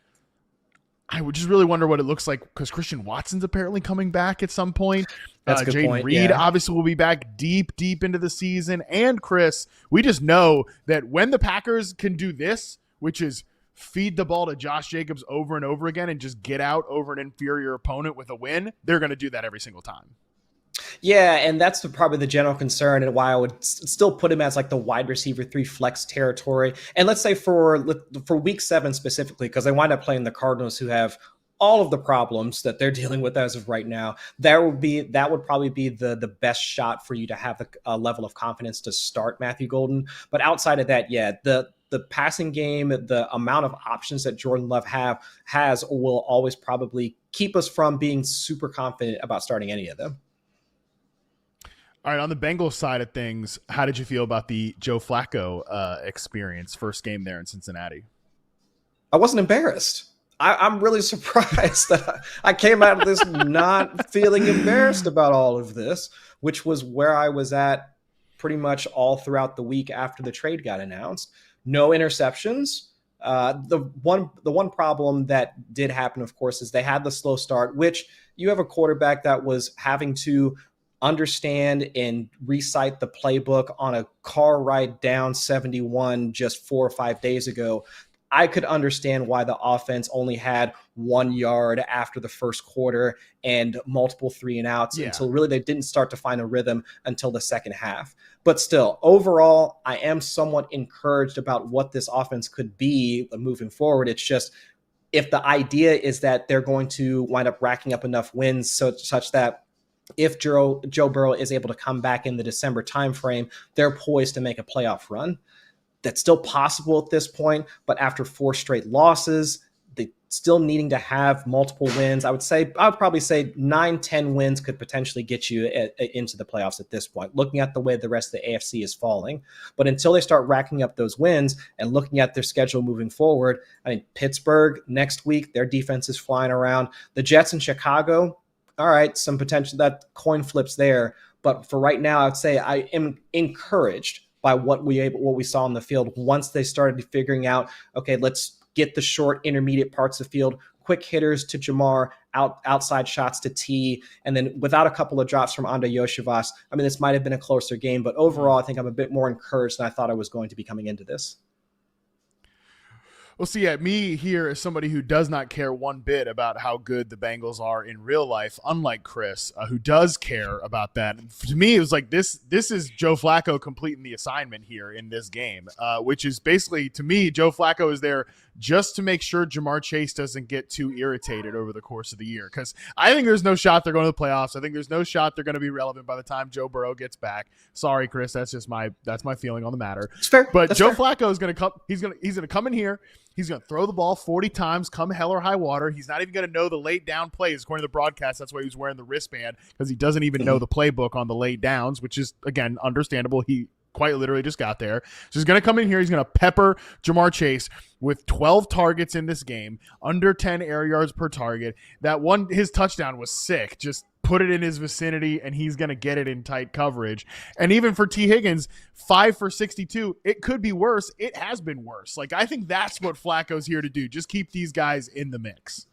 would just really wonder what it looks like because Christian Watson's apparently coming back at some point. That's a good Jaden point. Reed Yeah. obviously will be back deep into the season. And Chris, we just know that when the Packers can do this, which is feed the ball to Josh Jacobs over and over again and just get out over an inferior opponent with a win, they're going to do that every single time. Yeah, and that's probably the general concern and why I would still put him as like the wide receiver 3 flex territory. And let's say for week 7 specifically, because I wind up playing the Cardinals, who have all of the problems that they're dealing with as of right now, that would probably be the best shot for you to have a level of confidence to start Matthew Golden. But outside of that, yeah, the passing game, the amount of options that Jordan Love has will always probably keep us from being super confident about starting any of them. All right, on the Bengals side of things, how did you feel about the Joe Flacco experience, first game there in Cincinnati? I wasn't embarrassed. I'm really surprised that I came out of this not feeling embarrassed about all of this, which was where I was at pretty much all throughout the week after the trade got announced. No interceptions. The one problem that did happen, of course, is they had the slow start, which you have a quarterback that was having to understand and recite the playbook on a car ride down 71 just 4 or 5 days ago. I could understand why the offense only had 1 yard after the first quarter and multiple 3 and outs until really they didn't start to find a rhythm until the second half. But still, overall, I am somewhat encouraged about what this offense could be moving forward. It's just, if the idea is that they're going to wind up racking up enough wins such that if Joe Burrow is able to come back in the December timeframe, they're poised to make a playoff run. That's still possible at this point, but after 4 straight losses, they still needing to have multiple wins. I would probably say 9-10 wins could potentially get you into the playoffs at this point, looking at the way the rest of the AFC is falling. But until they start racking up those wins and looking at their schedule moving forward, I mean, Pittsburgh next week, their defense is flying around. The Jets in Chicago, all right, some potential that coin flips there. But for right now, I'd say I am encouraged by what we saw on the field once they started figuring out, okay, let's get the short intermediate parts of the field, quick hitters to Jamar, outside shots to T, and then without a couple of drops from Anda Yoshivas, I mean, this might have been a closer game, but overall, I think I'm a bit more encouraged than I thought I was going to be coming into this. Well, see, me here as somebody who does not care one bit about how good the Bengals are in real life, unlike Chris, who does care about that. And to me, it was like this is Joe Flacco completing the assignment here in this game, which is basically, to me, Joe Flacco is there just to make sure Jamar Chase doesn't get too irritated over the course of the year. Because I think there's no shot they're going to the playoffs. I think there's no shot they're going to be relevant by the time Joe Burrow gets back. Sorry, Chris, that's my feeling on the matter. It's fair. But That's Joe fair. Flacco is going to come. He's going to come in here. He's going to throw the ball 40 times, come hell or high water. He's not even going to know the late down plays. According to the broadcast, that's why he was wearing the wristband, because he doesn't even know the playbook on the late downs, which is, again, understandable. He quite literally just got there. So he's going to come in here. He's going to pepper Jamar Chase with 12 targets in this game, under 10 air yards per target. That one, his touchdown was sick. Just put it in his vicinity, and he's going to get it in tight coverage. And even for T. Higgins, 5 for 62, it could be worse. It has been worse. Like, I think that's what Flacco's here to do. Just keep these guys in the mix.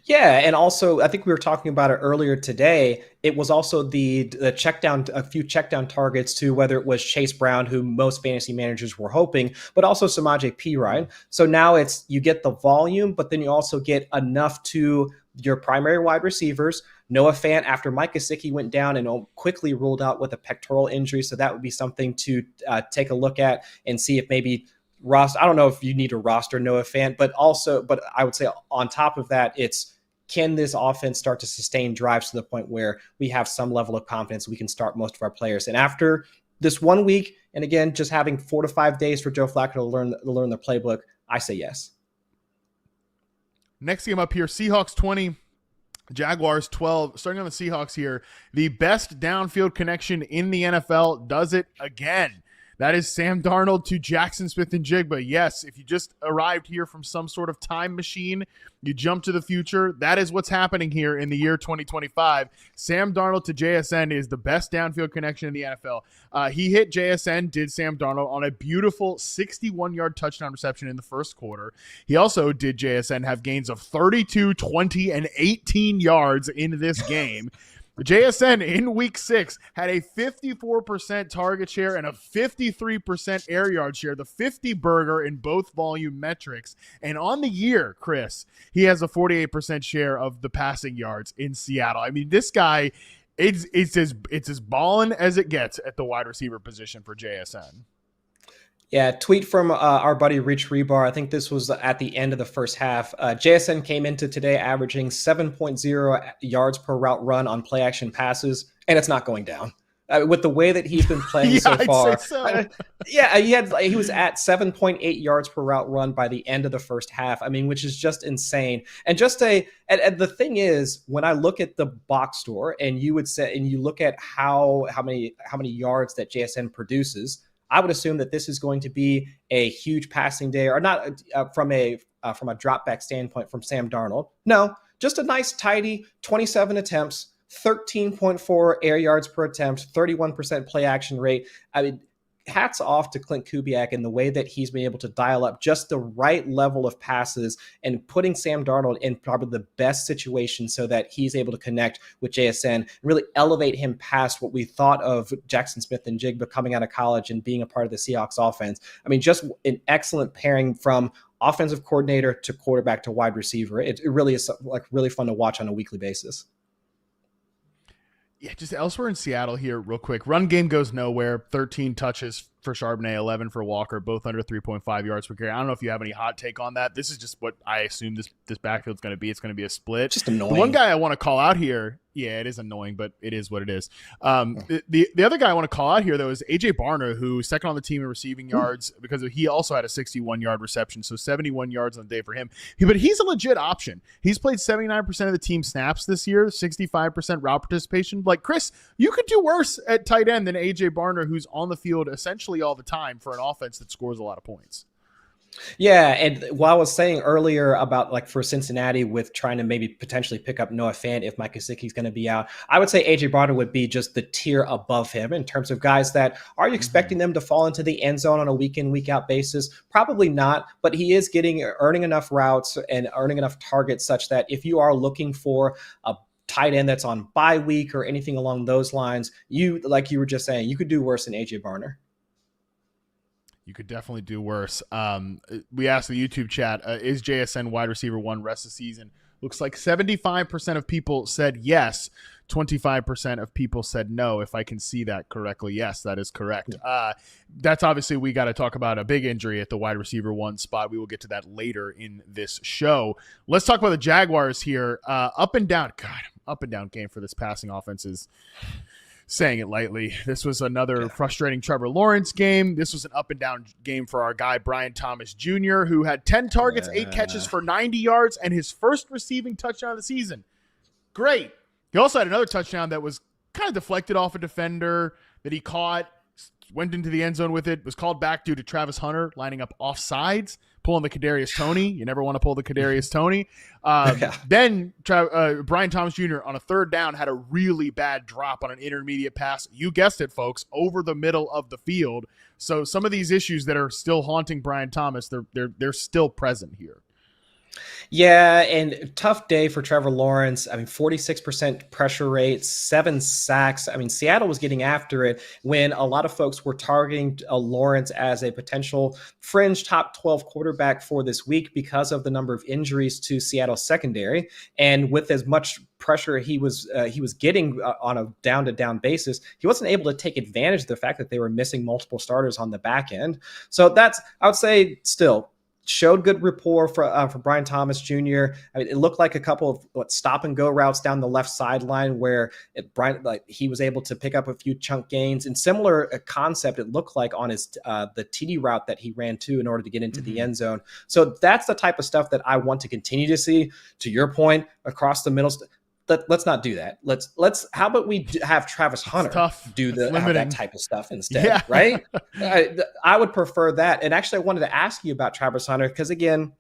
Yeah, and also I think we were talking about it earlier today. It was also the check down, a few check down targets to whether it was Chase Brown, who most fantasy managers were hoping, but also Samaje Perine. So now it's, you get the volume, but then you also get enough to your primary wide receivers. Noah Fant, after Mike Gesicki went down and quickly ruled out with a pectoral injury, so that would be something to take a look at and see if maybe I don't know if you need to roster Noah Fant, but I would say on top of that, it's, can this offense start to sustain drives to the point where we have some level of confidence we can start most of our players? And after this 1 week, and again, just having 4 to 5 days for Joe Flacco to learn the playbook, I say yes. Next game up here, Seahawks 20, Jaguars 12. Starting on the Seahawks here, the best downfield connection in the NFL does it again. That is Sam Darnold to Jackson Smith-Njigba. Yes, if you just arrived here from some sort of time machine, you jump to the future. That is what's happening here in the year 2025. Sam Darnold to JSN is the best downfield connection in the NFL. He hit JSN, did Sam Darnold, on a beautiful 61-yard touchdown reception in the first quarter. He also did JSN have gains of 32, 20, and 18 yards in this game. JSN in week 6 had a 54% target share and a 53% air yard share, the 50 burger in both volume metrics. And on the year, Chris, he has a 48% share of the passing yards in Seattle. I mean, this guy, it's as ballin' as it gets at the wide receiver position for JSN. Yeah, tweet from our buddy Rich Rebar. I think this was at the end of the first half. JSN came into today averaging 7.0 yards per route run on play action passes, and it's not going down. With the way that he's been playing so far. He was at 7.8 yards per route run by the end of the first half. I mean, which is just insane. And and the thing is, when I look at the box score and you look at how many yards that JSN produces, I would assume that this is going to be a huge passing day, or not from a drop back standpoint from Sam Darnold. No, just a nice tidy 27 attempts, 13.4 air yards per attempt, 31% play action rate. I mean, hats off to Clint Kubiak and the way that he's been able to dial up just the right level of passes and putting Sam Darnold in probably the best situation so that he's able to connect with JSN and really elevate him past what we thought of Jackson Smith-Njigba coming out of college and being a part of the Seahawks offense. I mean, just an excellent pairing from offensive coordinator to quarterback to wide receiver. It really is like really fun to watch on a weekly basis. Yeah, just elsewhere in Seattle here real quick. Run game goes nowhere. 13 touches for Charbonnet, 11 for Walker, both under 3.5 yards per carry. I don't know if you have any hot take on that. This is just what I assume this backfield's going to be. It's going to be a split. Just annoying. The one guy I want to call out here, yeah, it is annoying, but it is what it is. The other guy I want to call out here, though, is A.J. Barner, who's second on the team in receiving yards because he also had a 61-yard reception, so 71 yards on the day for him. But he's a legit option. He's played 79% of the team snaps this year, 65% route participation. Like, Chris, you could do worse at tight end than A.J. Barner, who's on the field essentially all the time for an offense that scores a lot of points. Yeah, and while I was saying earlier about like for Cincinnati with trying to maybe potentially pick up Noah Fant if Mike Gesicki's going to be out, I would say A.J. Barner would be just the tier above him in terms of guys that are you expecting them to fall into the end zone on a week in, week out basis? Probably not, but he is earning enough routes and earning enough targets such that if you are looking for a tight end that's on bye week or anything along those lines, like you were just saying, you could do worse than A.J. Barner. You could definitely do worse. We asked the YouTube chat, is JSN wide receiver 1 rest of the season? Looks like 75% of people said yes. 25% of people said no, if I can see that correctly. Yes, that is correct. That's obviously, we got to talk about a big injury at the wide receiver 1 spot. We will get to that later in this show. Let's talk about the Jaguars here. Up and down game for this passing offense is saying it lightly. This was another frustrating Trevor Lawrence game. This was an up and down game for our guy, Brian Thomas Jr., who had 10 targets, 8 catches for 90 yards, and his first receiving touchdown of the season. Great. He also had another touchdown that was kind of deflected off a defender that he caught, went into the end zone with it, was called back due to Travis Hunter lining up offsides, pulling the Kadarius Toney. You never want to pull the Kadarius Toney. Then Brian Thomas Jr. on a third down had a really bad drop on an intermediate pass. You guessed it, folks, over the middle of the field. So some of these issues that are still haunting Brian Thomas, they're still present here. Yeah, and tough day for Trevor Lawrence. I mean, 46% pressure rate, 7 sacks. I mean, Seattle was getting after it when a lot of folks were targeting Lawrence as a potential fringe top 12 quarterback for this week because of the number of injuries to Seattle's secondary. And with as much pressure he was getting on a down-to-down basis, he wasn't able to take advantage of the fact that they were missing multiple starters on the back end. So I would say still, showed good rapport for Brian Thomas Jr. I mean, it looked like a couple of stop and go routes down the left sideline where he was able to pick up a few chunk gains, and similar concept it looked like on his the TD route that he ran to in order to get into the end zone. So that's the type of stuff that I want to continue to see. To your point, across the middle. Let's not do that. How about we have Travis Hunter have that type of stuff instead, right? I would prefer that. And actually, I wanted to ask you about Travis Hunter because, again,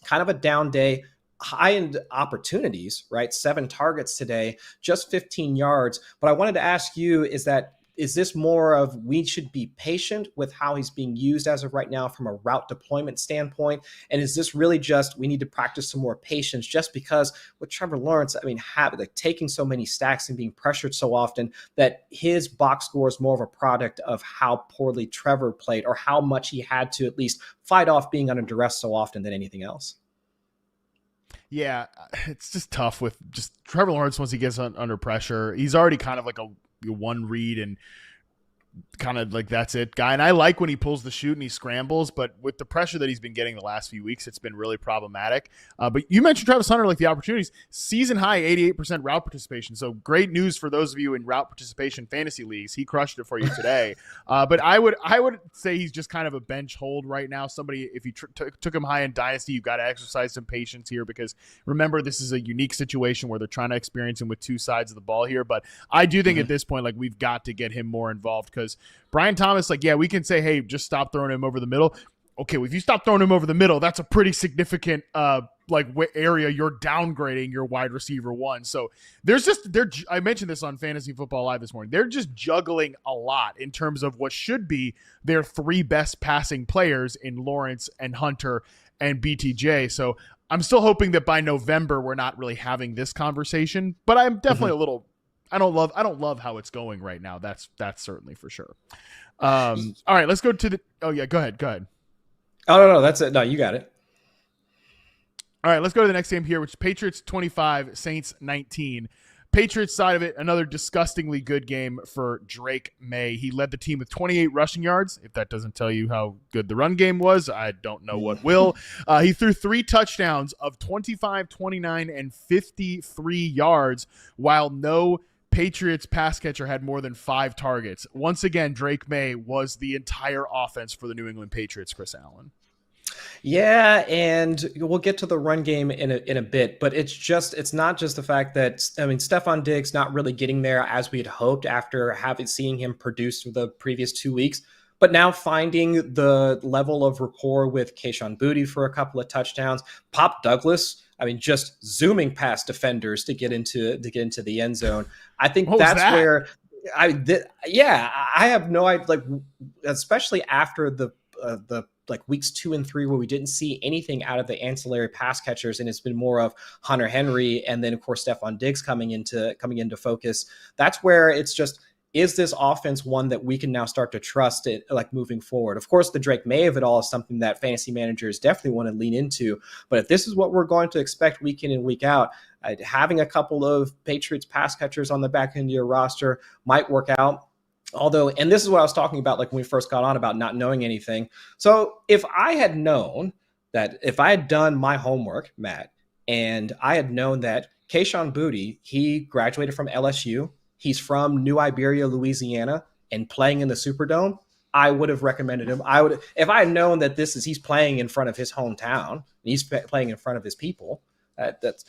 kind of a down day, high-end opportunities, right? 7 targets today, just 15 yards. But I wanted to ask you, is this more of we should be patient with how he's being used as of right now from a route deployment standpoint? And is this really just we need to practice some more patience just because with Trevor Lawrence, I mean, taking so many stacks and being pressured so often that his box score is more of a product of how poorly Trevor played or how much he had to at least fight off being under duress so often than anything else? Yeah, it's just tough with just Trevor Lawrence once he gets under pressure. He's already kind of like a one read and kind of like that's it guy. And I like when he pulls the shoot and he scrambles, but with the pressure that he's been getting the last few weeks, it's been really problematic. But you mentioned Travis Hunter, like the opportunities, season high 88% route participation. So great news for those of you in route participation fantasy leagues. He crushed it for you today. But I would say he's just kind of a bench hold right now. Somebody, if you took him high in Dynasty, you've got to exercise some patience here because remember, this is a unique situation where they're trying to experience him with 2 sides of the ball here. But I do think at this point, like we've got to get him more involved because Brian Thomas, like, yeah, we can say, hey, just stop throwing him over the middle. Okay, well, if you stop throwing him over the middle, that's a pretty significant area you're downgrading your wide receiver 1. So I mentioned this on Fantasy Football Live this morning. They're just juggling a lot in terms of what should be their 3 best passing players in Lawrence and Hunter and BTJ. So I'm still hoping that by November we're not really having this conversation, but I'm definitely a little. I don't love how it's going right now. That's certainly for sure. All right, let's go to the. Oh yeah, go ahead. Oh no, that's it. No, you got it. All right, let's go to the next game here, which is Patriots 25, Saints 19. Patriots side of it, another disgustingly good game for Drake May. He led the team with 28 rushing yards. If that doesn't tell you how good the run game was, I don't know what will. He threw 3 touchdowns of 25, 29, and 53 yards, while no Patriots pass catcher had more than 5 targets. Once again, Drake May was the entire offense for the New England Patriots, Chris Allen. Yeah, and we'll get to the run game in a bit, but it's not just the fact that, I mean, Stephon Diggs not really getting there as we had hoped after seeing him produce for the previous 2 weeks, but now finding the level of rapport with Kayshon Boutte for a couple of touchdowns. Pop Douglas, I mean, just zooming past defenders to get into the end zone. I think that's where I have no idea, like, especially after the like weeks 2 and 3 where we didn't see anything out of the ancillary pass catchers, and it's been more of Hunter Henry and then of course Stephon Diggs coming into focus. That's where it's just, is this offense one that we can now start to trust it, like moving forward? Of course, the Drake May of it all is something that fantasy managers definitely want to lean into. But if this is what we're going to expect week in and week out, having a couple of Patriots pass catchers on the back end of your roster might work out. Although, and this is what I was talking about, like when we first got on about not knowing anything. So if I had known that, if I had done my homework, Matt, and I had known that Kayshon Boutte, he graduated from LSU, he's from New Iberia, Louisiana, and playing in the Superdome, I would have recommended him. If I had known that he's playing in front of his hometown, and he's playing in front of his people. That's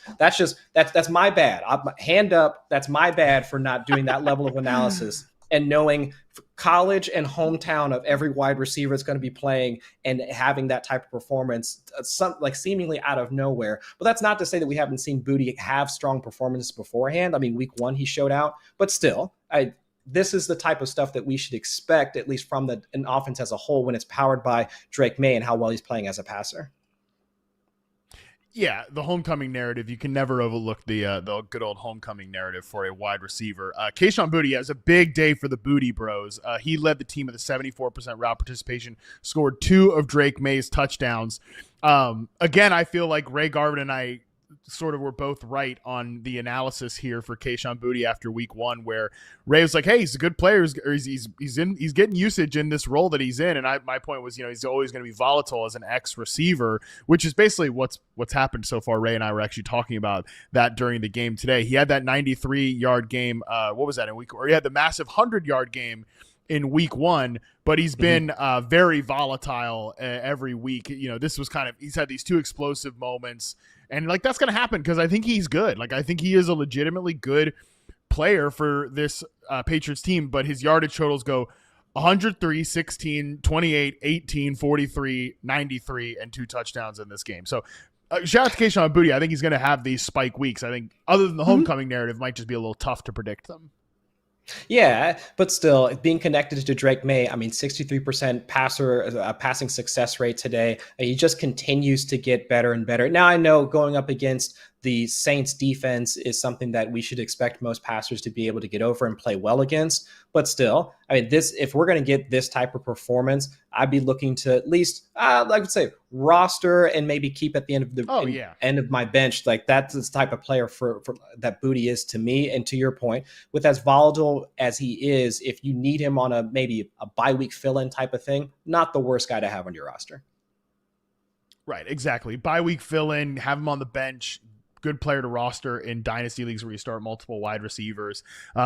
my bad. Hand up. That's my bad for not doing that level of analysis and knowing college and hometown of every wide receiver is going to be playing and having that type of performance, seemingly out of nowhere. But that's not to say that we haven't seen Boutte have strong performances beforehand. I mean, week 1 he showed out, but still, this is the type of stuff that we should expect, at least from an offense as a whole, when it's powered by Drake May and how well he's playing as a passer. Yeah, the homecoming narrative, you can never overlook the good old homecoming narrative for a wide receiver. Kayshon Boutte has a big day for the Boutte Bros. He led the team with a 74% route participation, scored 2 of Drake May's touchdowns. Again, I feel like Ray Garvin and I sort of were both right on the analysis here for Kayshon Boutte after week 1, where Ray was like, hey, he's a good player, or he's getting usage in this role that he's in. And my point was, he's always going to be volatile as an X receiver, which is basically what's happened so far. Ray and I were actually talking about that during the game today. He had that 93-yard game. What was that in week? Or he had the massive 100-yard game in week 1, but he's been very volatile every week. This was he's had these 2 explosive moments, and like that's going to happen because I think he's good. Like I think he is a legitimately good player for this Patriots team, but his yardage totals go 103, 16, 28, 18, 43, 93, and 2 touchdowns in this game. So shout out to Kayshon Boutte. I think he's going to have these spike weeks. I think other than the homecoming narrative, might just be a little tough to predict them. Yeah, but still, being connected to Drake May, 63% passing success rate today. He just continues to get better and better. Now, I know going up against the Saints defense is something that we should expect most passers to be able to get over and play well against. But still, if we're going to get this type of performance, I'd be looking to at least, I would say, roster and maybe keep at the end of the end of my bench. Like that's the type of player for that Boutte is to me. And to your point, with as volatile as he is, if you need him on maybe a bye week fill-in type of thing, not the worst guy to have on your roster. Right, exactly. Bye week fill-in, have him on the bench. Good player to roster in dynasty leagues where you start multiple wide receivers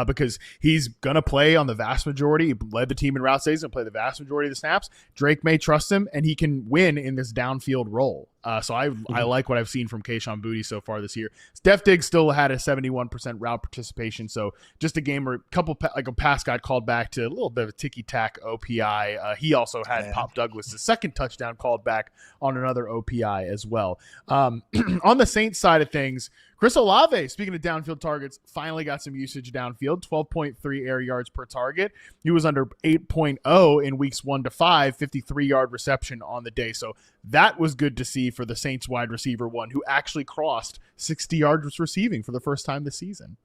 because he's going to play on the vast majority. He led the team in route saves and play the vast majority of the snaps. Drake may trust him, and he can win in this downfield role. So I like what I've seen from Kayshon Boutte so far this year. Steph Diggs still had a 71% route participation. So just a game where a pass got called back to a little bit of a ticky-tack OPI. He also had Pop Douglas' second touchdown called back on another OPI as well. On the Saints side of things, Chris Olave, speaking of downfield targets, finally got some usage downfield, 12.3 air yards per target. He was under 8.0 in weeks 1 to 5, 53-yard reception on the day. So that was good to see for the Saints wide receiver 1, who actually crossed 60 yards receiving for the first time this season.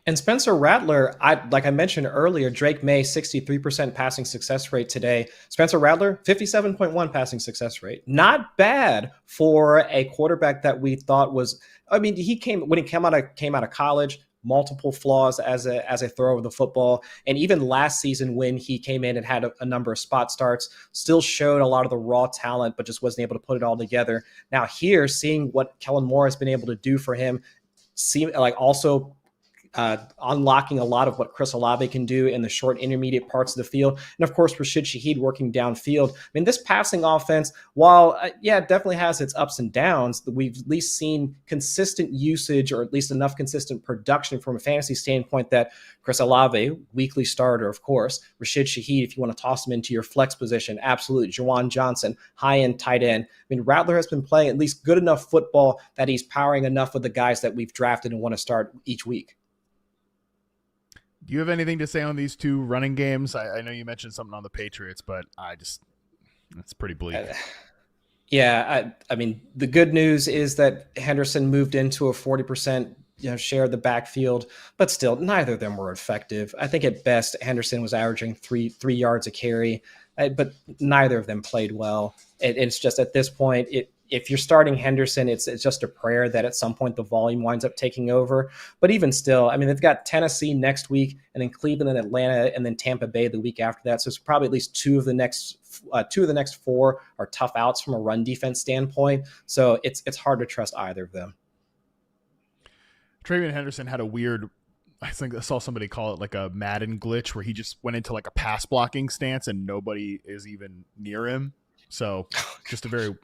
And Spencer Rattler, like I mentioned earlier, Drake May, 63% passing success rate today. Spencer Rattler, 57.1 passing success rate. Not bad for a quarterback that we thought was, when he came out of college, multiple flaws as a thrower of the football. And even last season when he came in and had a number of spot starts, still showed a lot of the raw talent, but just wasn't able to put it all together. Now here, seeing what Kellen Moore has been able to do for him, also unlocking a lot of what Chris Olave can do in the short intermediate parts of the field. And of course, Rashid Shaheed working downfield. This passing offense, while it definitely has its ups and downs, we've at least seen consistent usage, or at least enough consistent production from a fantasy standpoint that Chris Olave, weekly starter, of course, Rashid Shaheed, if you want to toss him into your flex position, absolute. Juwan Johnson, high-end tight end. Rattler has been playing at least good enough football that he's powering enough of the guys that we've drafted and want to start each week. Do you have anything to say on these 2 running games? I know you mentioned something on the Patriots, but that's pretty bleak. The good news is that Henderson moved into a 40% share of the backfield, but still, neither of them were effective. I think at best, Henderson was averaging 3 yards a carry, but neither of them played well. It's just at this point, if you're starting Henderson, it's just a prayer that at some point the volume winds up taking over. But even still, they've got Tennessee next week, and then Cleveland and Atlanta, and then Tampa Bay the week after that. So it's probably at least two of the next 4 are tough outs from a run defense standpoint. So it's hard to trust either of them. TreVeyon Henderson had a weird, I think I saw somebody call it like a Madden glitch, where he just went into like a pass blocking stance and nobody is even near him. So just a very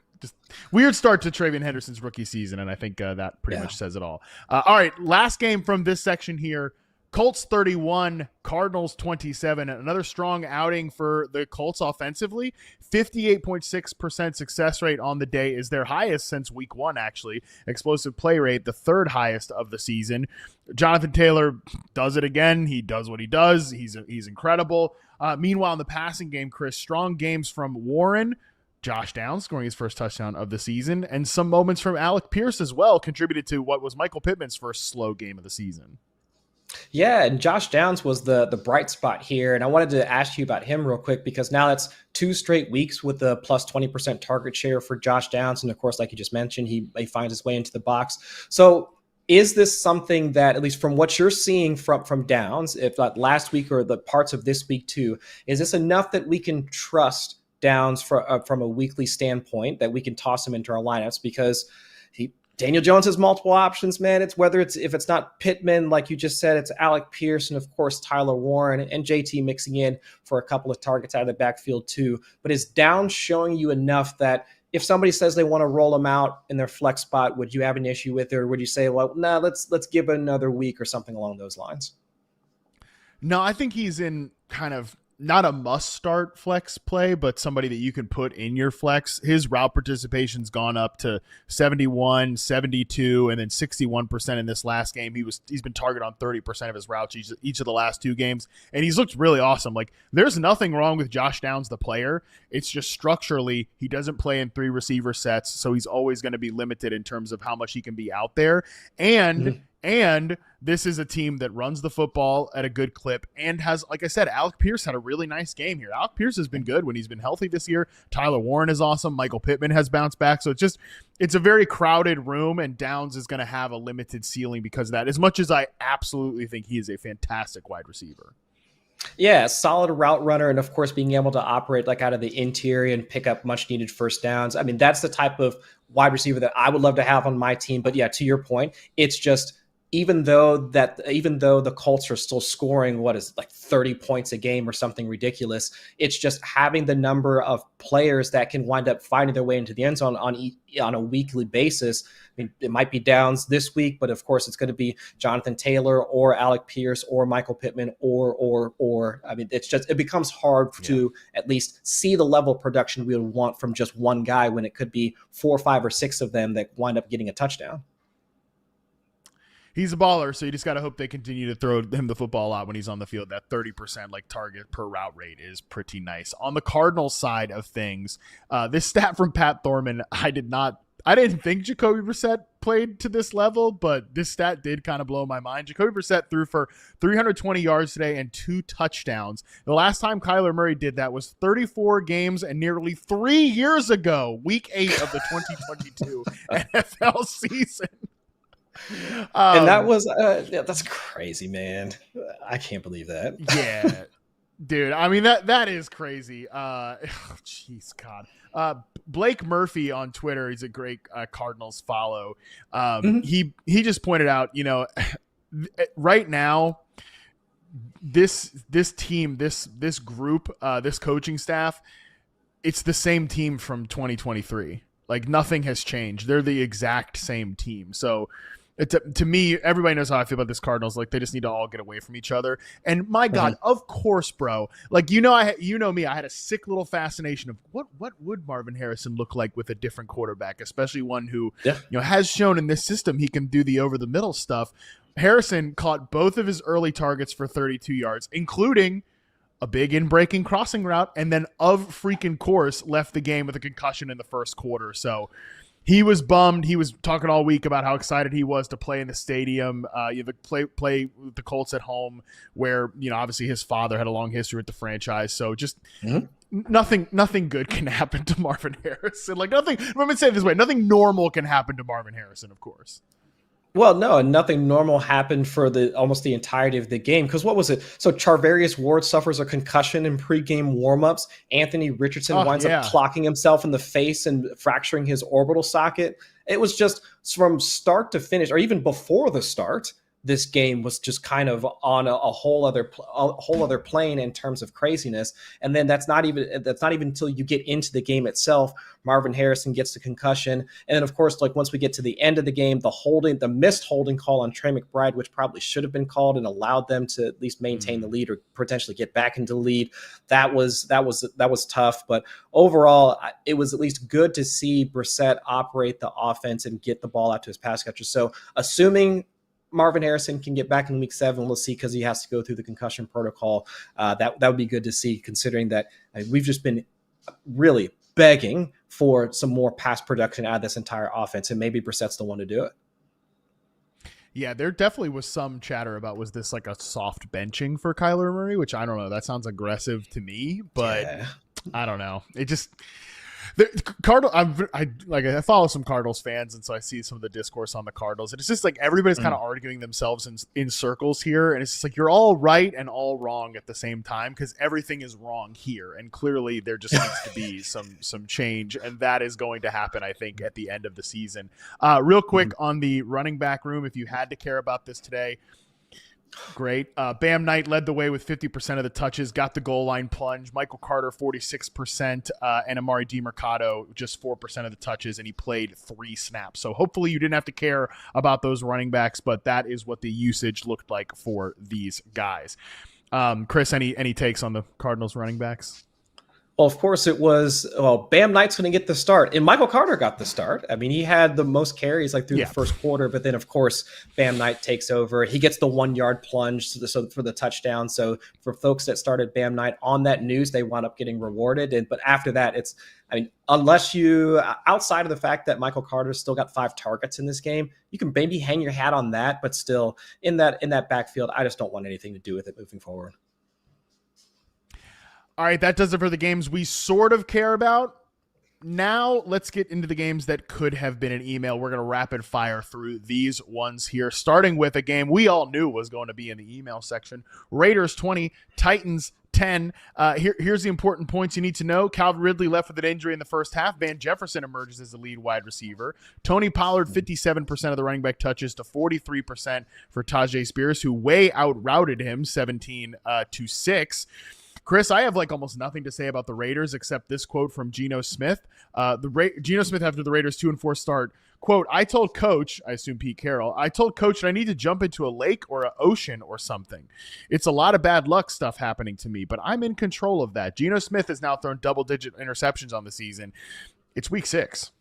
weird start to TreVeyon Henderson's rookie season, and I think that pretty much says it all. All right, last game from this section here. Colts 31, Cardinals 27. Another strong outing for the Colts offensively. 58.6% success rate on the day is their highest since week 1, actually. Explosive play rate, the 3rd highest of the season. Jonathan Taylor does it again. He does what he does. He's incredible. Meanwhile, in the passing game, Chris, strong games from Warren, Josh Downs scoring his first touchdown of the season, and some moments from Alec Pierce as well contributed to what was Michael Pittman's first slow game of the season. Yeah, and Josh Downs was the bright spot here, and I wanted to ask you about him real quick because now that's 2 straight weeks with a plus 20% target share for Josh Downs, and of course, like you just mentioned, he finds his way into the box. So, is this something that, at least from what you're seeing from Downs, if not last week or the parts of this week too, is this enough that we can trust Downs from a weekly standpoint that we can toss him into our lineups because Daniel Jones has multiple options, man. It's whether if it's not Pittman, like you just said, it's Alec Pierce and of course Tyler Warren and JT mixing in for a couple of targets out of the backfield too. But is Downs showing you enough that if somebody says they want to roll them out in their flex spot, would you have an issue with it, or would you say, well, no, let's give it another week or something along those lines? No, I think he's in kind of not a must start flex play, but somebody that you can put in your flex. His route participation's gone up to 71, 72, and then 61% in this last game. He's been targeted on 30% of his routes each of the last 2 games, and he's looked really awesome. Like, there's nothing wrong with Josh Downs, the player. It's just structurally he doesn't play in 3 receiver sets, so he's always going to be limited in terms of how much he can be out there. And this is a team that runs the football at a good clip and has, like I said, Alec Pierce had a really nice game here. Alec Pierce has been good when he's been healthy this year. Tyler Warren is awesome. Michael Pittman has bounced back. So it's a very crowded room, and Downs is going to have a limited ceiling because of that, as much as I absolutely think he is a fantastic wide receiver. Yeah, solid route runner, and of course being able to operate like out of the interior and pick up much needed first downs. I mean, that's the type of wide receiver that I would love to have on my team. But yeah, to your point, it's just even though the Colts are still scoring what is like 30 points a game or something ridiculous, it's just having the number of players that can wind up finding their way into the end zone on a weekly basis. I mean, it might be Downs this week, but of course it's going to be Jonathan Taylor or Alec Pierce or Michael Pittman or I mean, it becomes hard to at least see the level of production we would want from just one guy when it could be 4, 5, or 6 of them that wind up getting a touchdown. He's a baller, so you just got to hope they continue to throw him the football a lot when he's on the field. That 30% like target per route rate is pretty nice. On the Cardinals side of things, this stat from Pat Thorman, I didn't think Jacoby Brissett played to this level, but this stat did kind of blow my mind. Jacoby Brissett threw for 320 yards today and 2 touchdowns. The last time Kyler Murray did that was 34 games and nearly 3 years ago, week 8 of the 2022 NFL season. And that was that's crazy, man. I can't believe that. Yeah, dude. I mean, that is crazy. Jeez, God. Blake Murphy on Twitter, he's a great Cardinals follow. He just pointed out, right now, this team, this group, this coaching staff, it's the same team from 2023. Like, nothing has changed. They're the exact same team. So to me, everybody knows how I feel about this Cardinals. Like, they just need to all get away from each other. And my God, of course, bro. Like, me, I had a sick little fascination of what would Marvin Harrison look like with a different quarterback, especially one who has shown in this system he can do the over the middle stuff. Harrison caught both of his early targets for 32 yards, including a big in-breaking crossing route, and then of freaking course left the game with a concussion in the first quarter. So he was bummed. He was talking all week about how excited he was to play in the stadium, play with the Colts at home, where obviously his father had a long history with the franchise. So just nothing good can happen to Marvin Harrison. Like, nothing. Let me say it this way: nothing normal can happen to Marvin Harrison, of course. Well, no, nothing normal happened for almost the entirety of the game. Because what was it? So Charvarius Ward suffers a concussion in pregame warmups. Anthony Richardson winds up clocking himself in the face and fracturing his orbital socket. It was just from start to finish, or even before the start, this game was just kind of on a whole other plane in terms of craziness. And then that's not even until you get into the game itself. Marvin Harrison gets the concussion. And then, of course, like once we get to the end of the game, the missed holding call on Trey McBride, which probably should have been called and allowed them to at least maintain the lead or potentially get back into the lead. That was tough. But overall, it was at least good to see Brissett operate the offense and get the ball out to his pass catcher. So assuming Marvin Harrison can get back in week 7, we'll see, because he has to go through the concussion protocol. That would be good to see, considering that we've just been really begging for some more pass production out of this entire offense, and maybe Brissett's the one to do it. Yeah, there definitely was some chatter about was this like a soft benching for Kyler Murray, which I don't know. That sounds aggressive to me, but Yeah. I don't know. It just the Cardinal. I follow some Cardinals fans, and so I see some of the discourse on the Cardinals, and it's just like everybody's kind of arguing themselves in circles here, and it's just like you're all right and all wrong at the same time because everything is wrong here, and clearly there just needs to be some change, and that is going to happen, I think, at the end of the season. Real quick on the running back room, if you had to care about this today. Great. Bam Knight led the way with 50% of the touches, got the goal line plunge. Michael Carter, 46%, and Amari DiMercado, just 4% of the touches, and he played 3 snaps. So hopefully you didn't have to care about those running backs, but that is what the usage looked like for these guys. Chris, any takes on the Cardinals running backs? Well, of course, it was, Bam Knight's going to get the start. And Michael Carter got the start. I mean, he had the most carries like through the first quarter, but then, of course, Bam Knight takes over. He gets the 1-yard plunge for the touchdown. So for folks that started Bam Knight on that news, they wound up getting rewarded. But after that, unless you, outside of the fact that Michael Carter still got 5 targets in this game, you can maybe hang your hat on that. But still, in that backfield, I just don't want anything to do with it moving forward. All right, that does it for the games we sort of care about. Now let's get into the games that could have been an email. We're going to rapid fire through these ones here, starting with a game we all knew was going to be in the email section. Raiders 20, Titans 10. Here's the important points you need to know. Calvin Ridley left with an injury in the first half. Van Jefferson emerges as the lead wide receiver. Tony Pollard, 57% of the running back touches to 43% for Tajay Spears, who way out-routed him 17-6. Chris, I have like almost nothing to say about the Raiders except this quote from Geno Smith. Geno Smith after the Raiders 2-4 start, quote, I told coach, I assume Pete Carroll, I told coach that I need to jump into a lake or an ocean or something. It's a lot of bad luck stuff happening to me, but I'm in control of that. Geno Smith has now thrown double-digit interceptions on the season. It's week 6.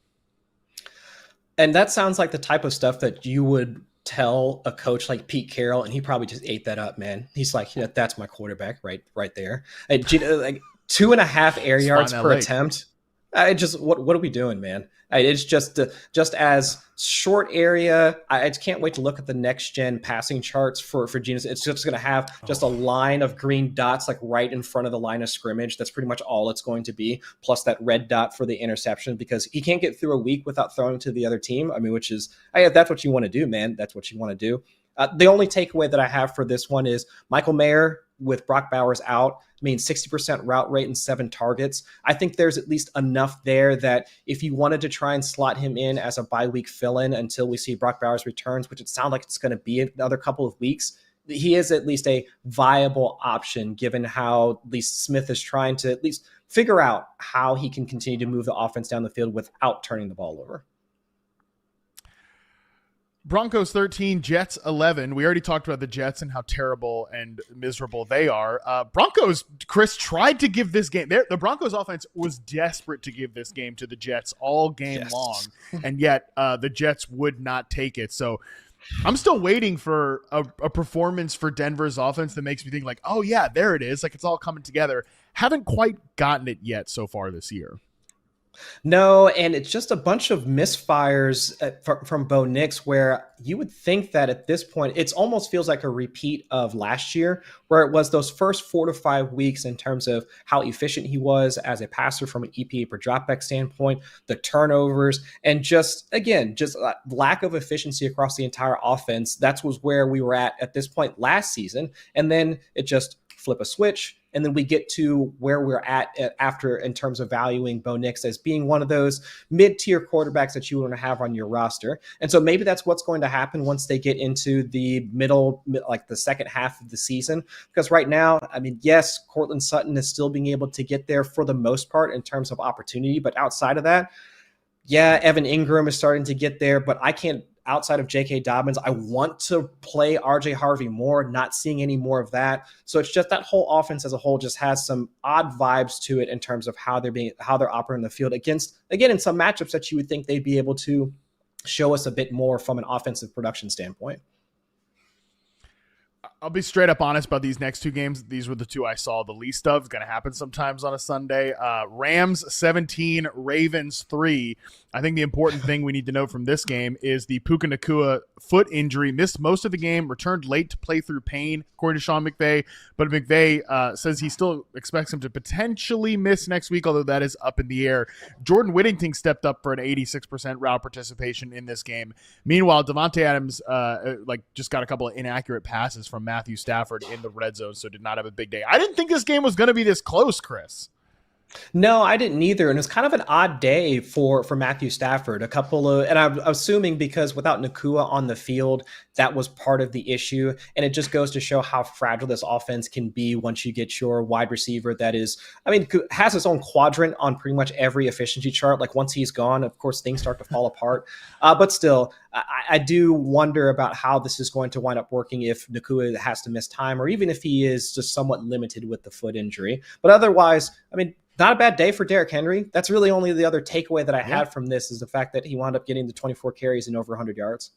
And that sounds like the type of stuff that you would tell a coach like Pete Carroll, and he probably just ate that up, man. He's like, yeah, that's my quarterback right there. Like 2.5 air yards per attempt. What are we doing, man? It's just as short area. I can't wait to look at the next gen passing charts for Geno. It's just going to have just a line of green dots like right in front of the line of scrimmage. That's pretty much all it's going to be. Plus that red dot for the interception because he can't get through a week without throwing to the other team. I mean, which is, that's what you want to do, man. That's what you want to do. The only takeaway that I have for this one is Michael Mayer with Brock Bowers out. 60% route rate and 7 targets. I think there's at least enough there that if you wanted to try and slot him in as a bye week fill-in until we see Brock Bowers returns, which it sounds like it's going to be another couple of weeks, he is at least a viable option given how at least Smith is trying to at least figure out how he can continue to move the offense down the field without turning the ball over. Broncos 13, Jets 11. We already talked about the Jets and how terrible and miserable they are. Broncos, Chris, tried to give this game. The Broncos offense was desperate to give this game to the Jets all game long, and yet the Jets would not take it. So I'm still waiting for a performance for Denver's offense that makes me think like, oh, yeah, there it is. Like it's all coming together. Haven't quite gotten it yet so far this year. No, and it's just a bunch of misfires from Bo Nix where you would think that at this point, it almost feels like a repeat of last year where it was those first 4 to 5 weeks in terms of how efficient he was as a passer from an EPA per dropback standpoint, the turnovers, and just lack of efficiency across the entire offense. That was where we were at this point last season. And then it just flip a switch. And then we get to where we're at after in terms of valuing Bo Nix as being one of those mid-tier quarterbacks that you want to have on your roster. And so maybe that's what's going to happen once they get into the middle, like the second half of the season. Because right now, yes, Cortland Sutton is still being able to get there for the most part in terms of opportunity. But outside of that, yeah, Evan Ingram is starting to get there, but I can't. Outside of J.K. Dobbins, I want to play R.J. Harvey more, not seeing any more of that. So it's just that whole offense as a whole just has some odd vibes to it in terms of how they're operating the field against, again, in some matchups that you would think they'd be able to show us a bit more from an offensive production standpoint. I'll be straight up honest about these next two games. These were the two I saw the least of. It's going to happen sometimes on a Sunday. Rams 17, Ravens 3. I think the important thing we need to know from this game is the Puka Nacua foot injury. Missed most of the game, returned late to play through pain, according to Sean McVay. But McVay says he still expects him to potentially miss next week, although that is up in the air. Jordan Whittington stepped up for an 86% route participation in this game. Meanwhile, Devontae Adams just got a couple of inaccurate passes from Matthew Stafford in the red zone, so did not have a big day. I didn't think this game was going to be this close, Chris. No, I didn't either. And it's kind of an odd day for Matthew Stafford. And I'm assuming because without Nacua on the field, that was part of the issue. And it just goes to show how fragile this offense can be once you get your wide receiver that has its own quadrant on pretty much every efficiency chart. Like once he's gone, of course, things start to fall apart. But still, I do wonder about how this is going to wind up working if Nacua has to miss time, or even if he is just somewhat limited with the foot injury. But otherwise, not a bad day for Derrick Henry. That's really only the other takeaway that I had from this is the fact that he wound up getting the 24 carries and over 100 yards.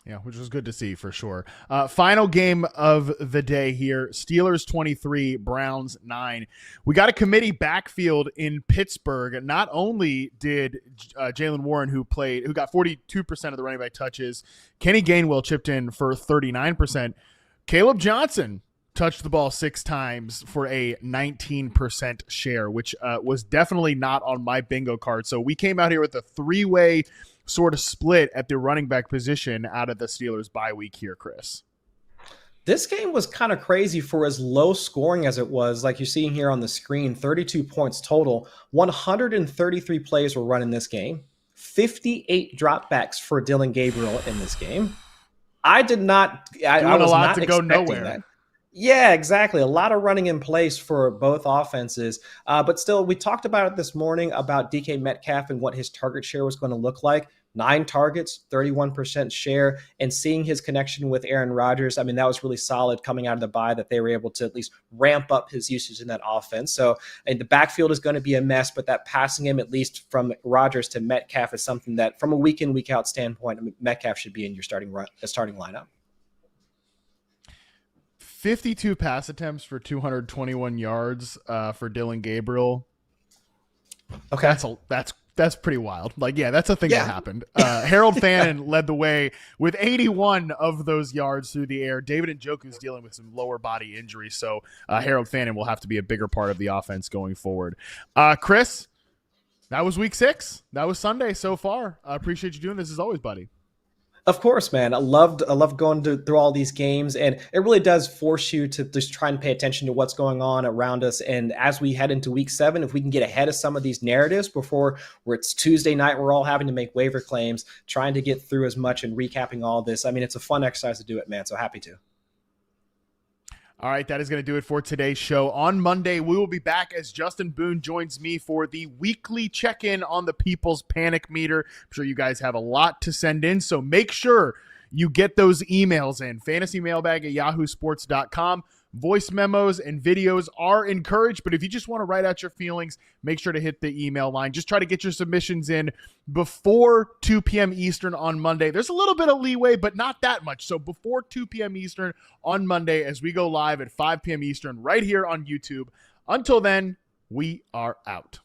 Yeah, which was good to see for sure. Final game of the day here. Steelers 23, Browns 9. We got a committee backfield in Pittsburgh. Not only did Jaylen Warren, who got 42% of the running back touches, Kenny Gainwell chipped in for 39%. Caleb Johnson touched the ball 6 times for a 19% share, which was definitely not on my bingo card. So we came out here with a 3-way sort of split at the running back position out of the Steelers bye week here, Chris. This game was kind of crazy for as low scoring as it was. Like you're seeing here on the screen, 32 points total. 133 plays were run in this game. 58 dropbacks for Dylan Gabriel in this game. I was not to go nowhere. That. Yeah, exactly. A lot of running in place for both offenses. But still, we talked about it this morning about DK Metcalf and what his target share was going to look like. 9 targets, 31% share, and seeing his connection with Aaron Rodgers, that was really solid coming out of the bye that they were able to at least ramp up his usage in that offense. So the backfield is going to be a mess, but that passing him, at least from Rodgers to Metcalf, is something that from a week in, week out standpoint, Metcalf should be in your starting lineup. 52 pass attempts for 221 yards for Dylan Gabriel. Okay. That's pretty wild. That's a thing that happened. Harold Fannin led the way with 81 of those yards through the air. David Njoku's dealing with some lower body injuries, so Harold Fannin will have to be a bigger part of the offense going forward. Chris, that was week 6. That was Sunday so far. I appreciate you doing this as always, buddy. Of course, man. I loved going through all these games, and it really does force you to just try and pay attention to what's going on around us. And as we head into week 7, if we can get ahead of some of these narratives before where it's Tuesday night, we're all having to make waiver claims, trying to get through as much and recapping all this. It's a fun exercise to do it, man. So happy to. All right, that is going to do it for today's show. On Monday, we will be back as Justin Boone joins me for the weekly check-in on the People's Panic Meter. I'm sure you guys have a lot to send in, so make sure you get those emails in. fantasymailbag@yahoosports.com. Voice memos and videos are encouraged, but if you just want to write out your feelings, make sure to hit the email line. Just try to get your submissions in before 2 p.m. Eastern on Monday. There's a little bit of leeway, but not that much. So before 2 p.m. Eastern on Monday as we go live at 5 p.m. Eastern right here on YouTube. Until then, we are out.